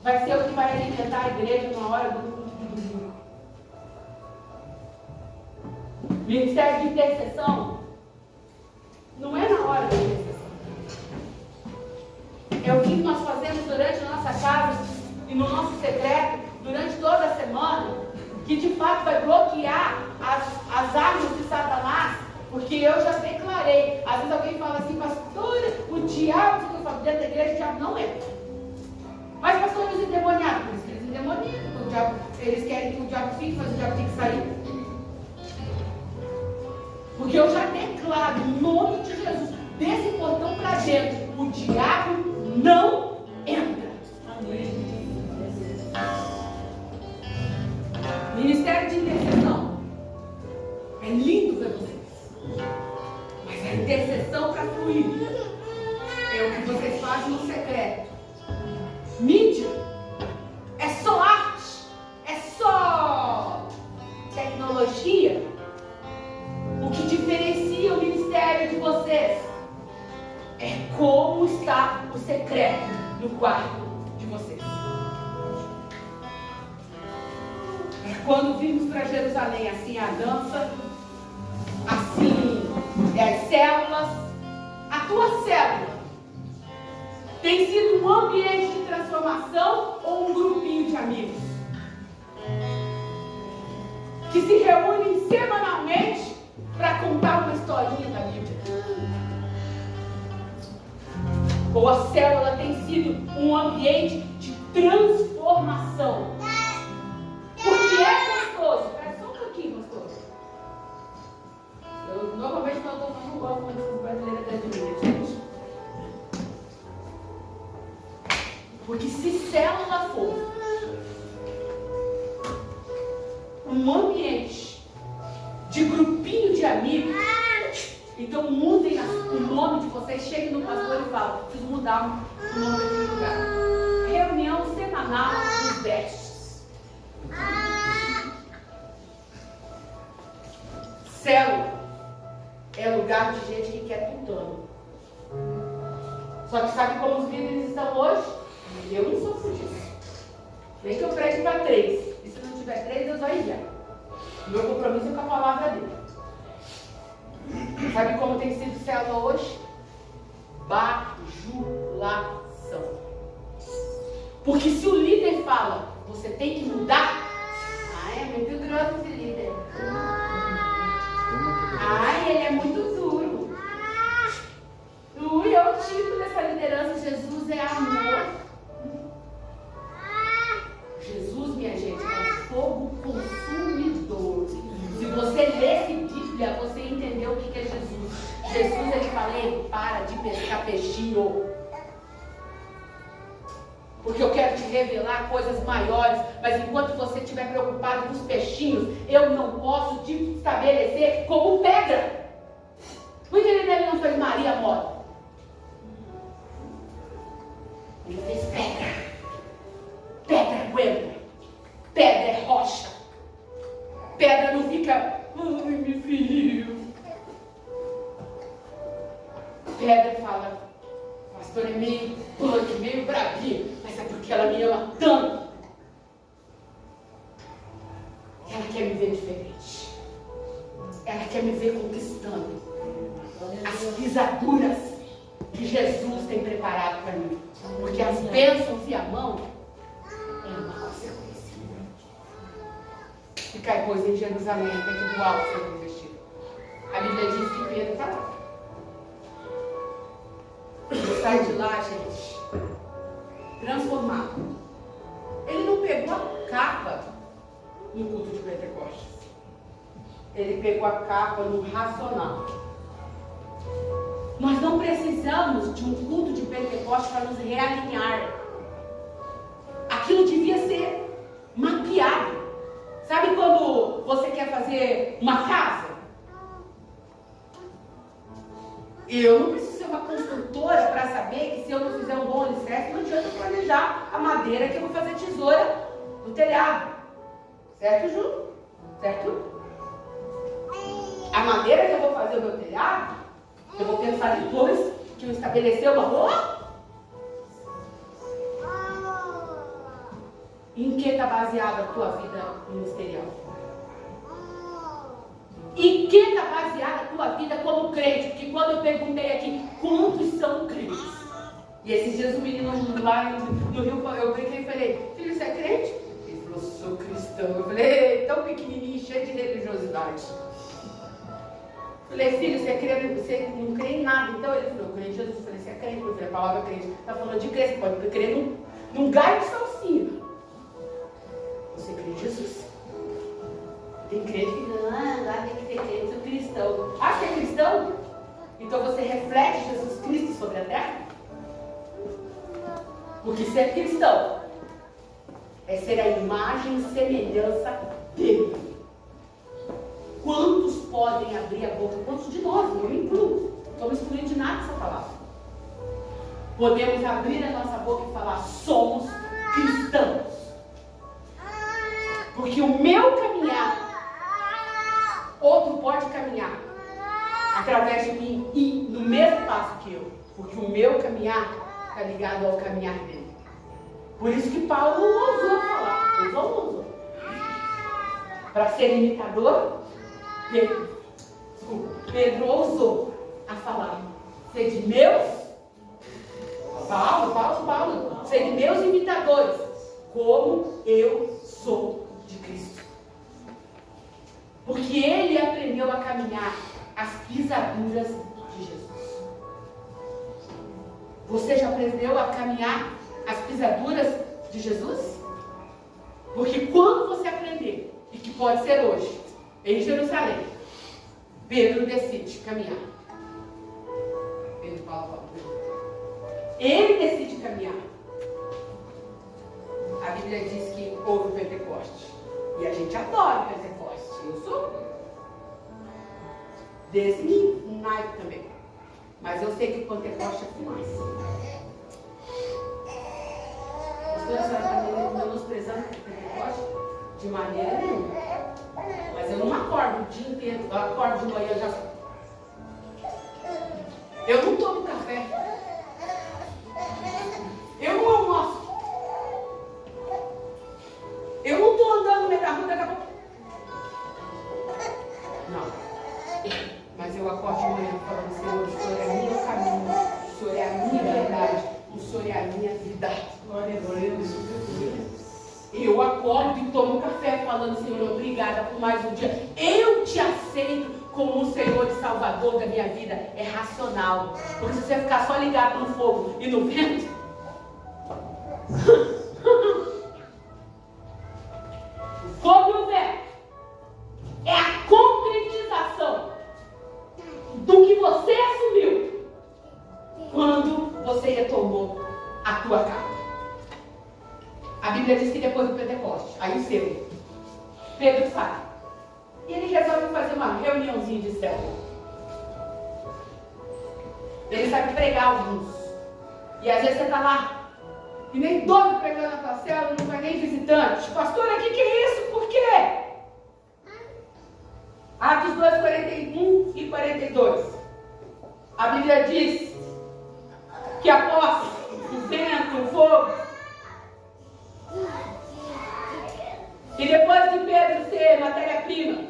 vai ser o que vai alimentar a igreja na hora do culto de domingo. Ministério de intercessão não é na hora da intercessão. É o que nós fazemos durante a nossa casa e no nosso secreto durante toda a semana, que de fato vai bloquear as armas de Satanás, porque eu já declarei. Às vezes alguém fala assim, pastora, o diabo, que eu falo, dentro da igreja, o diabo não é. Mas pastor, os endemoniados, por isso que eles endemoniam, eles querem que o diabo fique, mas o diabo tem que sair. Porque eu já declaro, em nome de Jesus, desse portão para dentro, o diabo não expressão para fluir. É o que vocês fazem no secreto. Mídia é só arte, é só tecnologia. O que diferencia o ministério de vocês é como está o secreto no quarto de vocês. É quando vimos para Jerusalém, assim a dança, assim as células. A tua célula tem sido um ambiente de transformação ou um grupinho de amigos que se reúnem semanalmente para contar uma historinha da Bíblia? Ou a célula tem sido um ambiente de transformação? Porque é gostoso. Espera só um pouquinho, gostoso. Eu normalmente não gosto quando os brasileiros admitem, gente. Porque se célula for um ambiente de grupinho de amigos, então mudem o nome de vocês, cheguem no pastor e falem, preciso mudar o nome daquele lugar. Reunião semanal dos bestes. Célula é lugar de gente que quer tutano. Só que sabe como os líderes estão hoje? Eu não sou por isso. Nem que eu pregue para 3. E se não tiver 3, eu só iria. Meu compromisso é com a palavra dele. Sabe como tem sido célula hoje? Bajulação. Porque se o líder fala, você tem que mudar. É muito grosso esse líder. Ele é muito duro. É o tipo dessa liderança. Jesus é amor. Jesus, minha gente, é fogo consumidor. Se você lesse Bíblia, você entendeu o que é Jesus. Jesus, ele fala, ei, para de pescar peixinho. Porque eu quero te revelar coisas maiores. Mas enquanto você estiver preocupado com os peixinhos, eu não posso te estabelecer como pedra. Por que ele não fez Maria morta? Ele fez pedra. Pedra aguenta. Pedra é rocha. Pedra não fica, ai, me feriu. Pedra fala, pastor é meio punk, meio bravinho, mas é porque ela me ama tanto. Ela quer me ver diferente. Ela quer me ver conquistando as pisaduras que Jesus tem preparado para mim. Porque as bênçãos e a mão é uma consequência. E cai coisa em Jerusalém, dentro do alto sendo vestido. A Bíblia diz que Pedro está lá. Ele sai de lá, gente, transformado. Ele não pegou a capa no culto de Pentecostes. Ele pegou a capa no racional. Nós não precisamos de um culto de Pentecostes para nos realinhar. Aquilo devia ser mapeado. Sabe quando você quer fazer uma casa? Eu não preciso ser uma construtora para saber que se eu não fizer um bom alicerce, não adianta planejar a madeira que eu vou fazer tesoura no telhado. Certo, Ju? Certo? A madeira que eu vou fazer o meu telhado, eu vou pensar depois que eu estabelecer uma boa. Em que está baseada a tua vida ministerial? Em que está baseada a tua vida como crente? Porque quando eu perguntei aqui, quantos são crentes? E esses dias o menino lá no Rio, eu brinquei e falei, filho, você é crente? Ele falou, sou cristão. Eu falei, tão pequenininho, cheio de religiosidade. Eu falei, filho, você não crê em nada. Então ele falou, eu creio em Jesus. Eu falei, você é crente? Eu falei, a palavra crente está falando de crer, você pode crer num galho de salsinha. Você crê em Jesus? Tem crente que não, lá tem que ter crente, eu sou cristão. Ah, você é cristão? Então você reflete Jesus Cristo sobre a terra? Porque ser cristão é ser a imagem e semelhança dele. Quantos podem abrir a boca? Quantos de nós? Eu me incluo. Estamos excluindo de nada essa palavra. Podemos abrir a nossa boca e falar: somos cristãos. Porque o meu caminhar, outro pode caminhar através de mim e no mesmo passo que eu. Porque o meu caminhar está ligado ao caminhar dele. Por isso que Paulo não ousou falar. Usou. Para ser imitador, Pedro ousou a falar: sede meus, Paulo, sede meus imitadores, como eu sou de Cristo. Porque ele aprendeu a caminhar as pisaduras de Jesus. Você já aprendeu a caminhar as pisaduras de Jesus? Porque quando você aprender, e que pode ser hoje, em Jerusalém, Pedro decide caminhar. Pedro fala. Ele decide caminhar. A Bíblia diz que houve o Pentecoste. E a gente adora o Pentecoste. Eu sou desse naipe também. Mas eu sei que o Pentecoste é mais. Pastora, a senhora está menosprezando o Pentecoste? De maneira nenhuma. Mas eu não acordo o dia inteiro. Eu acordo de manhã já. Eu não tomo café. Eu não almoço. Eu não estou andando no meio da rua, daqui a pouco. Não. Mas eu acordo de manhã falando: Senhor, o Senhor é meu caminho, o Senhor é a minha verdade, o Senhor é a minha vida. Glória a Deus. Eu acordo e tomo café falando: Senhor, obrigada por mais um dia. Eu te aceito como o Senhor e Salvador da minha vida. É racional. Porque se você ficar só ligado no fogo e no vento, o fogo e o vento é a concretização do que você assumiu quando você retomou a tua casa. A Bíblia diz que depois do Pentecoste, aí o selo, Pedro sai. E ele resolve fazer uma reuniãozinha de célula. Ele sabe pregar alguns. E às vezes você está lá, e nem doido pregando na tua célula, não vai nem visitante. Pastora, o que é isso? Por quê? Atos 2, 41 e 42. A Bíblia diz que após o vento, o fogo, e depois de Pedro ser matéria-prima,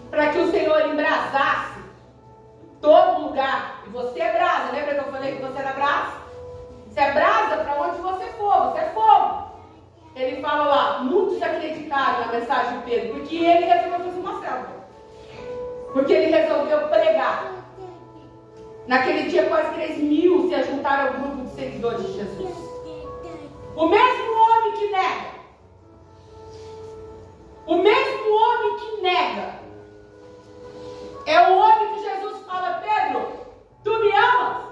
para que o Senhor embrasasse todo lugar, e você é brasa, lembra que eu falei que você era brasa? Você é brasa para onde você for, você é fogo. Ele fala lá: muitos acreditaram na mensagem de Pedro, porque ele resolveu fazer uma célula. Porque ele resolveu pregar. Naquele dia quase 3.000 se juntaram ao grupo de seguidores de Jesus. O mesmo homem que nega. O mesmo homem que nega. É o homem que Jesus fala: Pedro, tu me amas?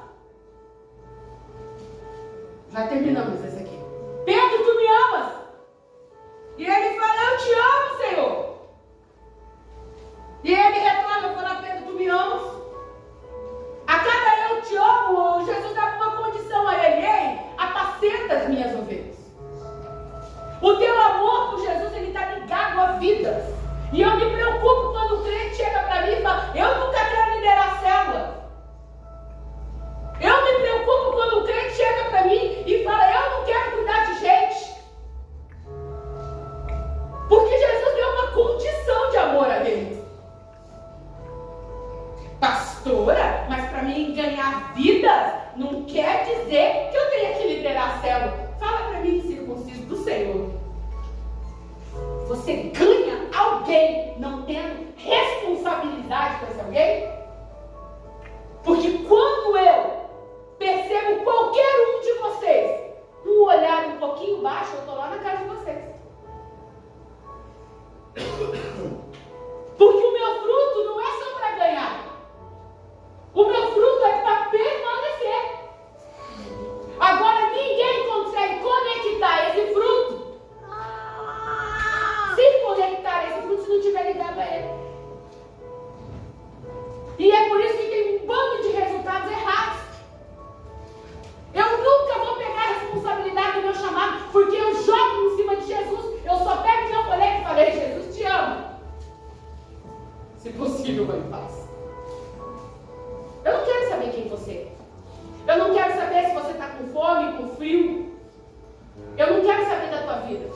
Já terminamos esse aqui. Pedro, tu me amas? E ele fala: eu te amo, Senhor. E ele retorna e fala: Pedro, tu me amas? A cada eu te amo, Jesus dá uma condição a ele: ei, apacenta as minhas ovelhas. O teu amor por Jesus, ele está ligado a vidas. E eu me preocupo quando o crente chega para mim e fala: eu nunca quero liderar a célula. Eu me preocupo quando o crente chega para mim e fala: eu não quero cuidar de gente. Porque Jesus deu uma condição de amor a ele. Pastora, mas para mim ganhar vida não quer dizer que eu tenha que liderar a célula. Fala para mim, circunciso do Senhor. Você ganha alguém não tendo responsabilidade com esse alguém? Porque quando eu percebo qualquer um de vocês um olhar um pouquinho baixo, eu estou lá na casa de vocês. Porque o meu fruto não é só para ganhar. O meu fruto é para permanecer. Agora ninguém consegue conectar esse fruto. Se conectar esse fruto se não tiver ligado a ele. quem você é. Eu não quero saber se você está com fome, com frio. Eu não quero saber da tua vida.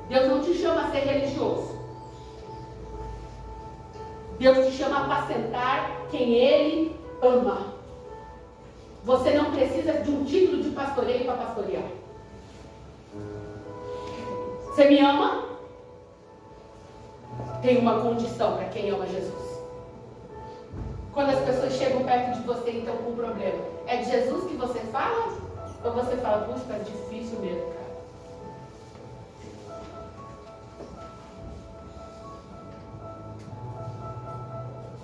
Deus não te chama a ser religioso. Deus te chama a apacentar quem Ele ama. Você não precisa de um título de pastoreio para pastorear. Você me ama? Tem uma condição para quem ama Jesus. Quando as pessoas chegam perto de você, então, com um problema, é de Jesus que você fala? Ou você fala, puxa, é difícil mesmo, cara?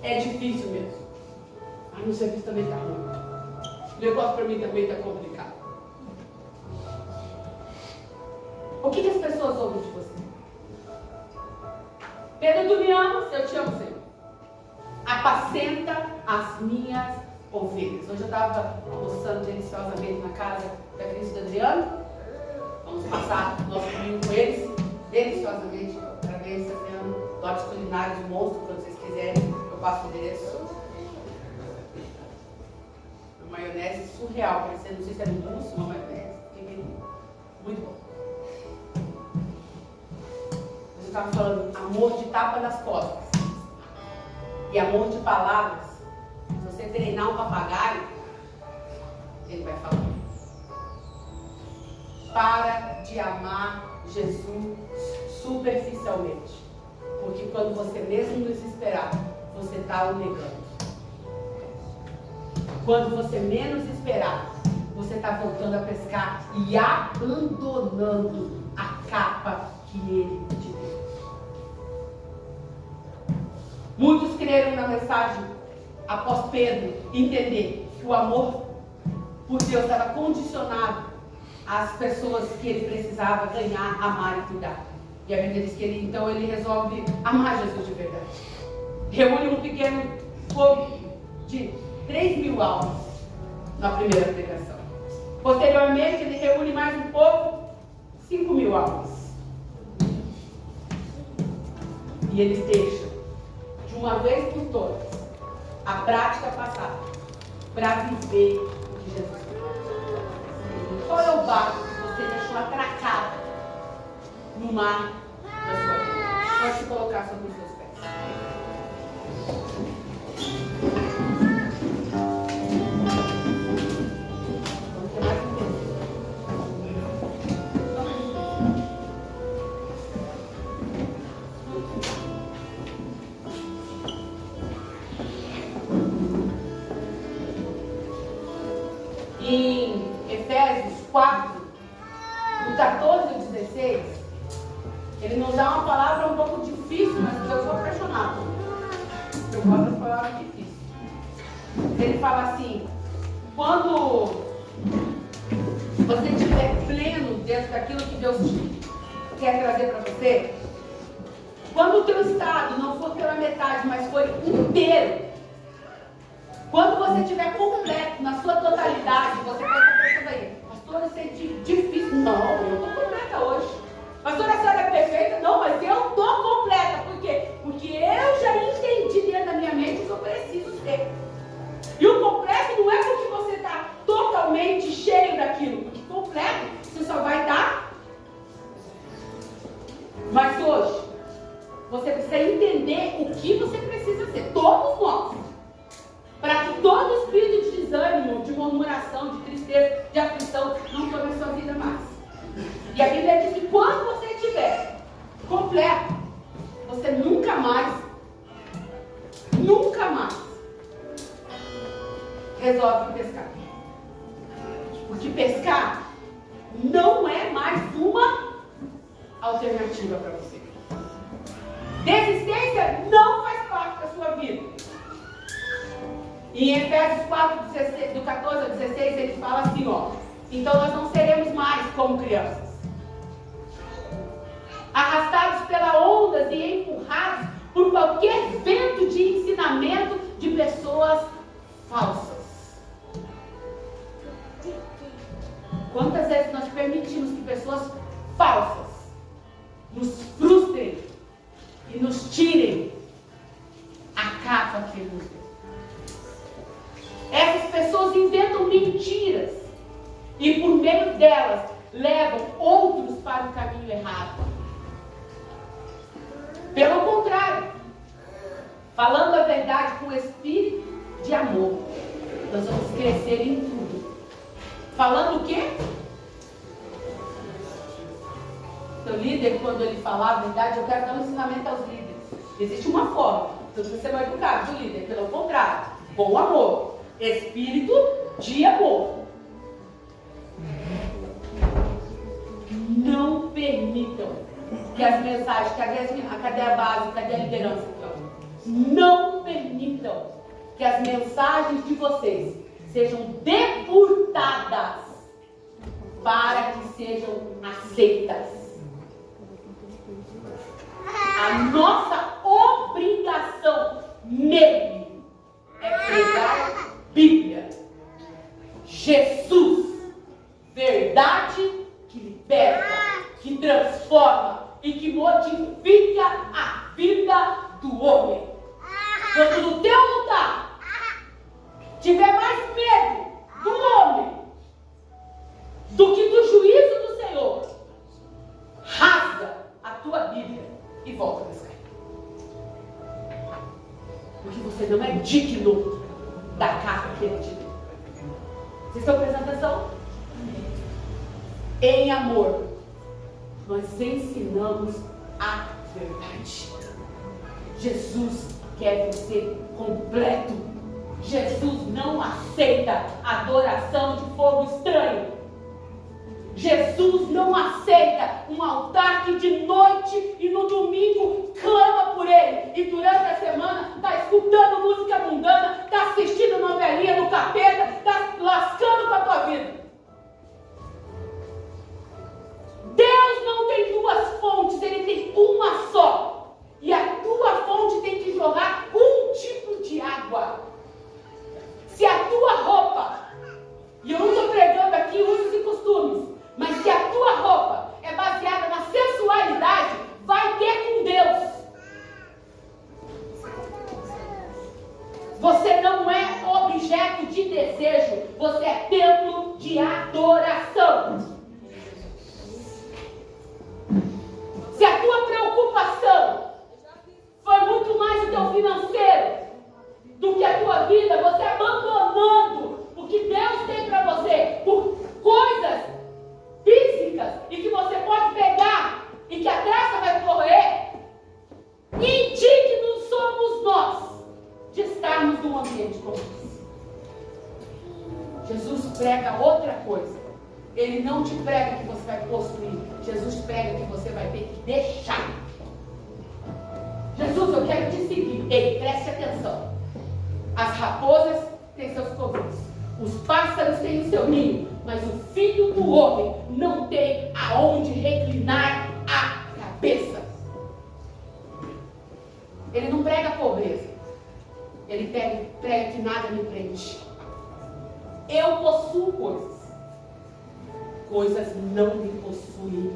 É difícil mesmo. Ai, no serviço também está ruim. O negócio para mim também está complicado. O que as pessoas ouvem de você? Pedro, tu me amas? Eu te amo, Senhor. Apacenta as minhas ovelhas. Hoje eu estava almoçando deliciosamente na casa da Cris e do Adriano. Vamos passar nosso domingo com eles. Deliciosamente. Parabéns, Adriano. Dotes culinários, monstro, quando vocês quiserem. Eu passo o endereço. Uma maionese surreal. Parecendo, não sei se era um mousse, uma maionese. Muito bom. Eu estava falando amor de tapa nas costas. E amor de palavras. Se você treinar um papagaio, ele vai falar. Para de amar Jesus superficialmente. Porque quando você mesmo desesperar, você está o negando. Quando você menos esperar, você está voltando a pescar e abandonando a capa que ele te deu. Muitos creram na mensagem após Pedro entender que o amor por Deus estava condicionado às pessoas que ele precisava ganhar, amar e cuidar. E a Bíblia diz que ele resolve amar Jesus de verdade. Reúne um pequeno povo de 3.000 almas na primeira pregação. Posteriormente, ele reúne mais um povo, 5.000 almas. E ele deixa, de uma vez por todas, a prática passada para viver o que Jesus fez. Qual é o barco que você deixou atracado no mar da sua vida? Pode se colocar sobre os seus pés. Vamos ter mais um tempo. Em Efésios 4, do 14 ao 16, ele nos dá uma palavra um pouco difícil, mas que eu sou apaixonado. Eu gosto das palavras difíceis. Ele fala assim: quando você estiver pleno dentro daquilo que Deus quer trazer para você, quando o teu estado não for pela metade, mas for inteiro, quando você estiver completo, na sua totalidade, você vai estar pensando aí, pastora, isso é difícil. Não, eu estou completa hoje. Pastora, a senhora é perfeita? Não, mas eu estou completa. Por quê? Porque eu já entendi dentro da minha mente o que eu preciso ser. E o completo não é porque você está totalmente cheio daquilo. Porque completo, você só vai dar. Mas hoje, você precisa entender o que você precisa ser. Todos nós. Para que todo espírito de desânimo, de murmuração, de tristeza, de aflição não tome a sua vida mais. E a Bíblia diz que quando você estiver completo, você nunca mais resolve pescar. Porque pescar não é mais uma alternativa para você. Desistência não faz parte da sua vida. E em Efésios 4, 16, do 14 ao 16, ele fala assim, ó. Então nós não seremos mais como crianças, arrastados pelas ondas e empurrados por qualquer vento de ensinamento de pessoas falsas. Quantas vezes nós permitimos que pessoas falsas nos frustrem e nos tirem a capa que ele nos deu? mentiras e por meio delas levam outros para o caminho errado. Pelo contrário, falando a verdade com espírito de amor, nós vamos crescer em tudo. Falando o quê? Seu líder, quando ele falar a verdade, eu quero dar um ensinamento aos líderes. Existe uma forma, então você vai educar o líder, pelo contrário, bom amor, espírito de amor. Não permitam que as mensagens, cadê a base, cadê a liderança? Não permitam que as mensagens de vocês sejam depuradas para que sejam aceitas. A nossa obrigação nele é pregar Bíblia. Jesus, verdade que liberta, que transforma e que modifica a vida do homem. Quando no teu lugar tiver mais medo do homem do que do juízo do Senhor, rasga a tua Bíblia e volta a buscar. Porque você não é digno da carta que ele te deu. Vocês estão prestando atenção? Em amor, nós ensinamos a verdade. Jesus quer você completo. Jesus não aceita adoração de fogo estranho. Jesus não aceita um altar que de noite e no domingo clama por ele. E durante a semana está escutando música mundana, está assistindo novelinha do capeta, está lascando com a tua vida. Deus não tem duas fontes, ele tem uma só. E a tua fonte tem que jorrar um tipo de água. Se a tua roupa, e eu não estou pregando aqui usos e costumes, mas se a tua roupa é baseada na sensualidade, vai ter com Deus. Você não é objeto de desejo, você é templo de adoração. Se a tua preocupação foi muito mais o teu financeiro do que a tua vida, você abandonando o que Deus tem para você por coisas físicas e que você pode pegar e que a graça vai correr, indignos somos nós de estarmos num ambiente como esse. Jesus prega outra coisa. Ele não te prega que você vai possuir. Jesus prega que você vai ter que deixar. Jesus, eu quero te seguir. Ei, preste atenção. As raposas têm seus covis, os pássaros têm o seu ninho, mas o filho do homem não tem aonde reclinar a cabeça. Ele não prega pobreza. Ele prega que nada me prende. Eu possuo coisas não me possuem.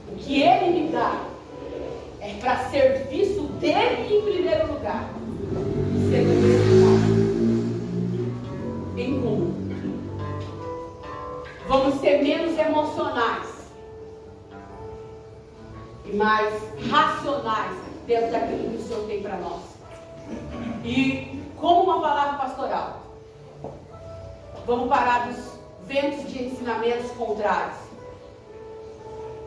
O que ele me dá é para serviço dele em primeiro lugar. E segundo, em comum. Vamos ser menos emocionais e mais racionais dentro daquilo que o Senhor tem para nós. E como uma palavra pastoral, vamos parar dos ventos de ensinamentos contrários.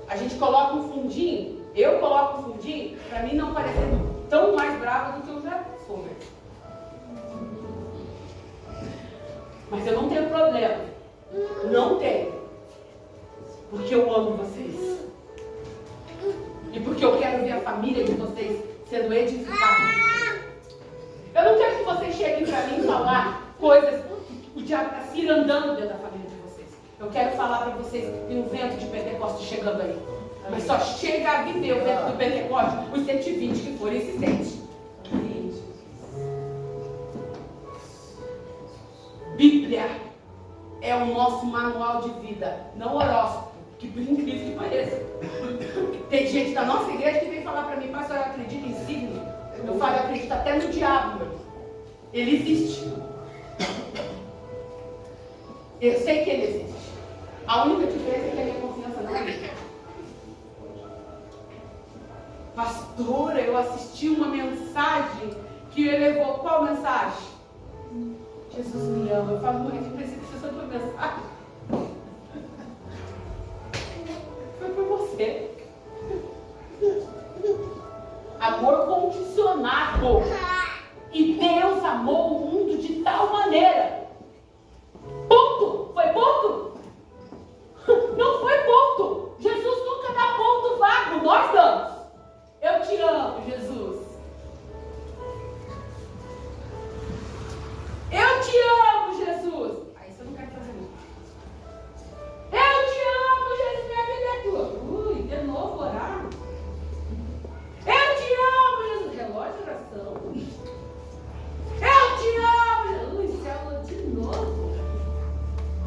A gente coloca um fundinho, eu coloco um fundinho, para mim não parecer tão mais brava do que eu já sou. Mas eu não tenho problema. Não tenho. Porque eu amo vocês. E porque eu quero ver a família de vocês sendo edificada. Eu não quero que vocês cheguem para mim falar coisas que o diabo está cirandando dentro da família de vocês. Eu quero falar para vocês, tem um vento de Pentecoste chegando aí. Mas só chega a viver o vento do Pentecoste os 120 que forem existentes. Bíblia é o nosso manual de vida, não horóscopo, que por incrível que pareça. Tem gente da nossa igreja que vem falar para mim, pastor, eu acredito em signo. Eu falo, eu acredito até no diabo, meu. Ele existe. Eu sei que Ele existe. A única diferença é que a minha confiança não é nele. Pastora, eu assisti uma mensagem que elevou. Qual mensagem? Jesus me ama. Eu falo, mãe, eu pensei que você só mensagem. Foi por você. Amor condicionado. E Deus amou o mundo de tal maneira. Ponto. Foi ponto? Não foi ponto. Jesus nunca dá ponto vago. Nós damos. Eu te amo, Jesus. Eu te amo, Jesus. Aí você não quer fazer muito. Eu te amo, Jesus. Minha vida é tua. De novo orar. Eu te amo, Jesus. Relógio de oração. Eu te amo, Jesus. Célula de novo.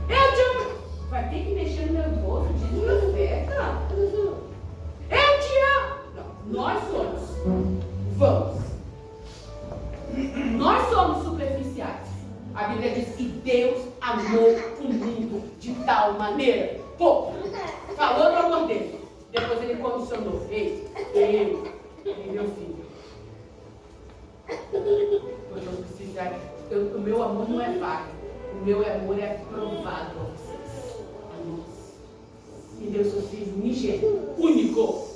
Eu te amo. Vai ter que mexer no meu bolso. Desafeta. Eu te amo. Não, nós somos. Vamos. Nós somos superficiais. A Bíblia diz que Deus amou o mundo de tal maneira. Pô, falou do amor dele. Depois ele condicionou. Ei, eu e meu filho. Hoje eu preciso. O meu amor não é vago. O meu amor é provado a vocês. A nós. E Deus, seu filho unigênito, único.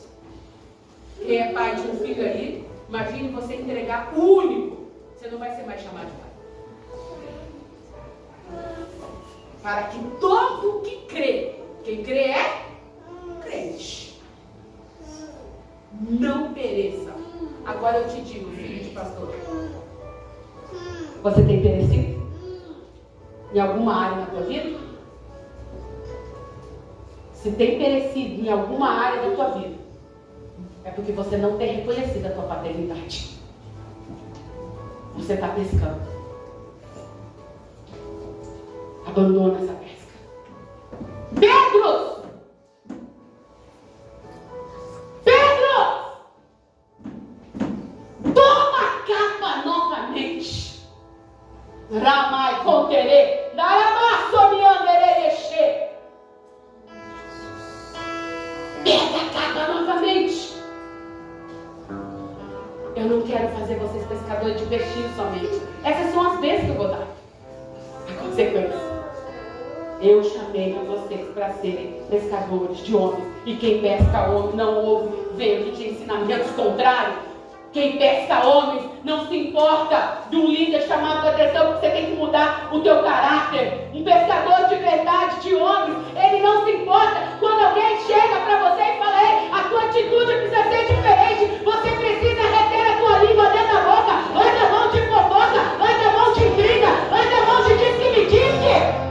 Quem é pai de um filho aí, imagine você entregar o único. Você não vai ser mais chamado de pai. Para que todo que crê, quem crê é crente, não pereça. Agora eu te digo, filho de pastor, você tem perecido? Em alguma área na tua vida? Se tem perecido em alguma área da tua vida, é porque você não tem reconhecido a tua paternidade. Você está pescando. Abandona essa pesca. Pedro! Pedro! Toma a capa novamente. Ramai conterê. Daramasso me anderê yexê. Pega a capa novamente. Eu não quero fazer vocês pescadores de peixinhos somente. Essas são as bênçãos que eu vou dar. A consequência. Eu chamei vocês para serem pescadores de homens. E quem pesca homem não ouve vento de ensinamentos contrários. Quem pesca homens não se importa de um líder chamado a atenção, porque você tem que mudar o teu caráter. Um pescador de verdade, de homens, ele não se importa quando alguém chega para você e fala: ei, a tua atitude precisa ser diferente. Você precisa reter a tua língua dentro da boca. Anda mão de fofoca, anda mão de intriga, anda mão de diz-que-me-diz-que.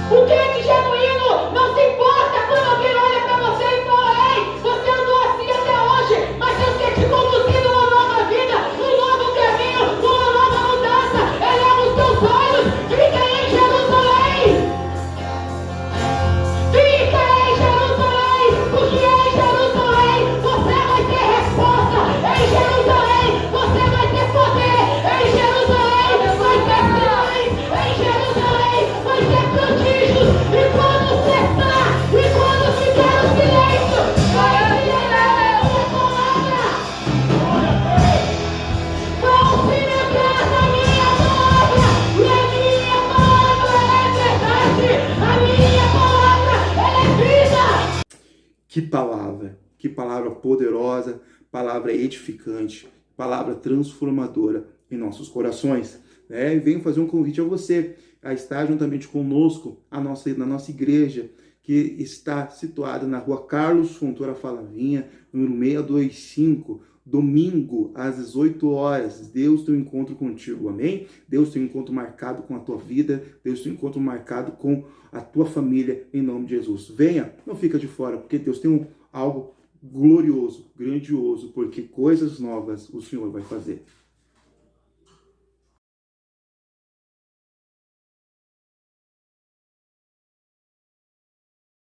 O crente genuíno não se importa quando alguém olha para você e fala: ei, você andou assim até hoje, mas Deus quer te conduzir numa nova vida, num novo caminho, numa nova mudança. Eleva os teus olhos, fica em Jerusalém. Fica em Jerusalém, porque em Jerusalém você vai ter resposta. Em Jerusalém você vai ter poder. Em Jerusalém vai ter sinais. Em Jerusalém vai ter prodígios. E quando cessar, e quando ficar o silêncio, vai liberar a palavra. Confie na casa, minha palavra. E a minha palavra é verdade. A minha palavra é vida. Que palavra poderosa, palavra edificante, palavra transformadora em nossos corações. Né? E venho fazer um convite a você a estar juntamente conosco na nossa igreja, que está situada na rua Carlos Fontoura Falavinha, número 625, domingo às 18 horas. Deus tem um encontro contigo, amém? Deus tem um encontro marcado com a tua vida, Deus tem um encontro marcado com a tua família, em nome de Jesus. Venha, não fica de fora, porque Deus tem algo glorioso, grandioso, porque coisas novas o Senhor vai fazer.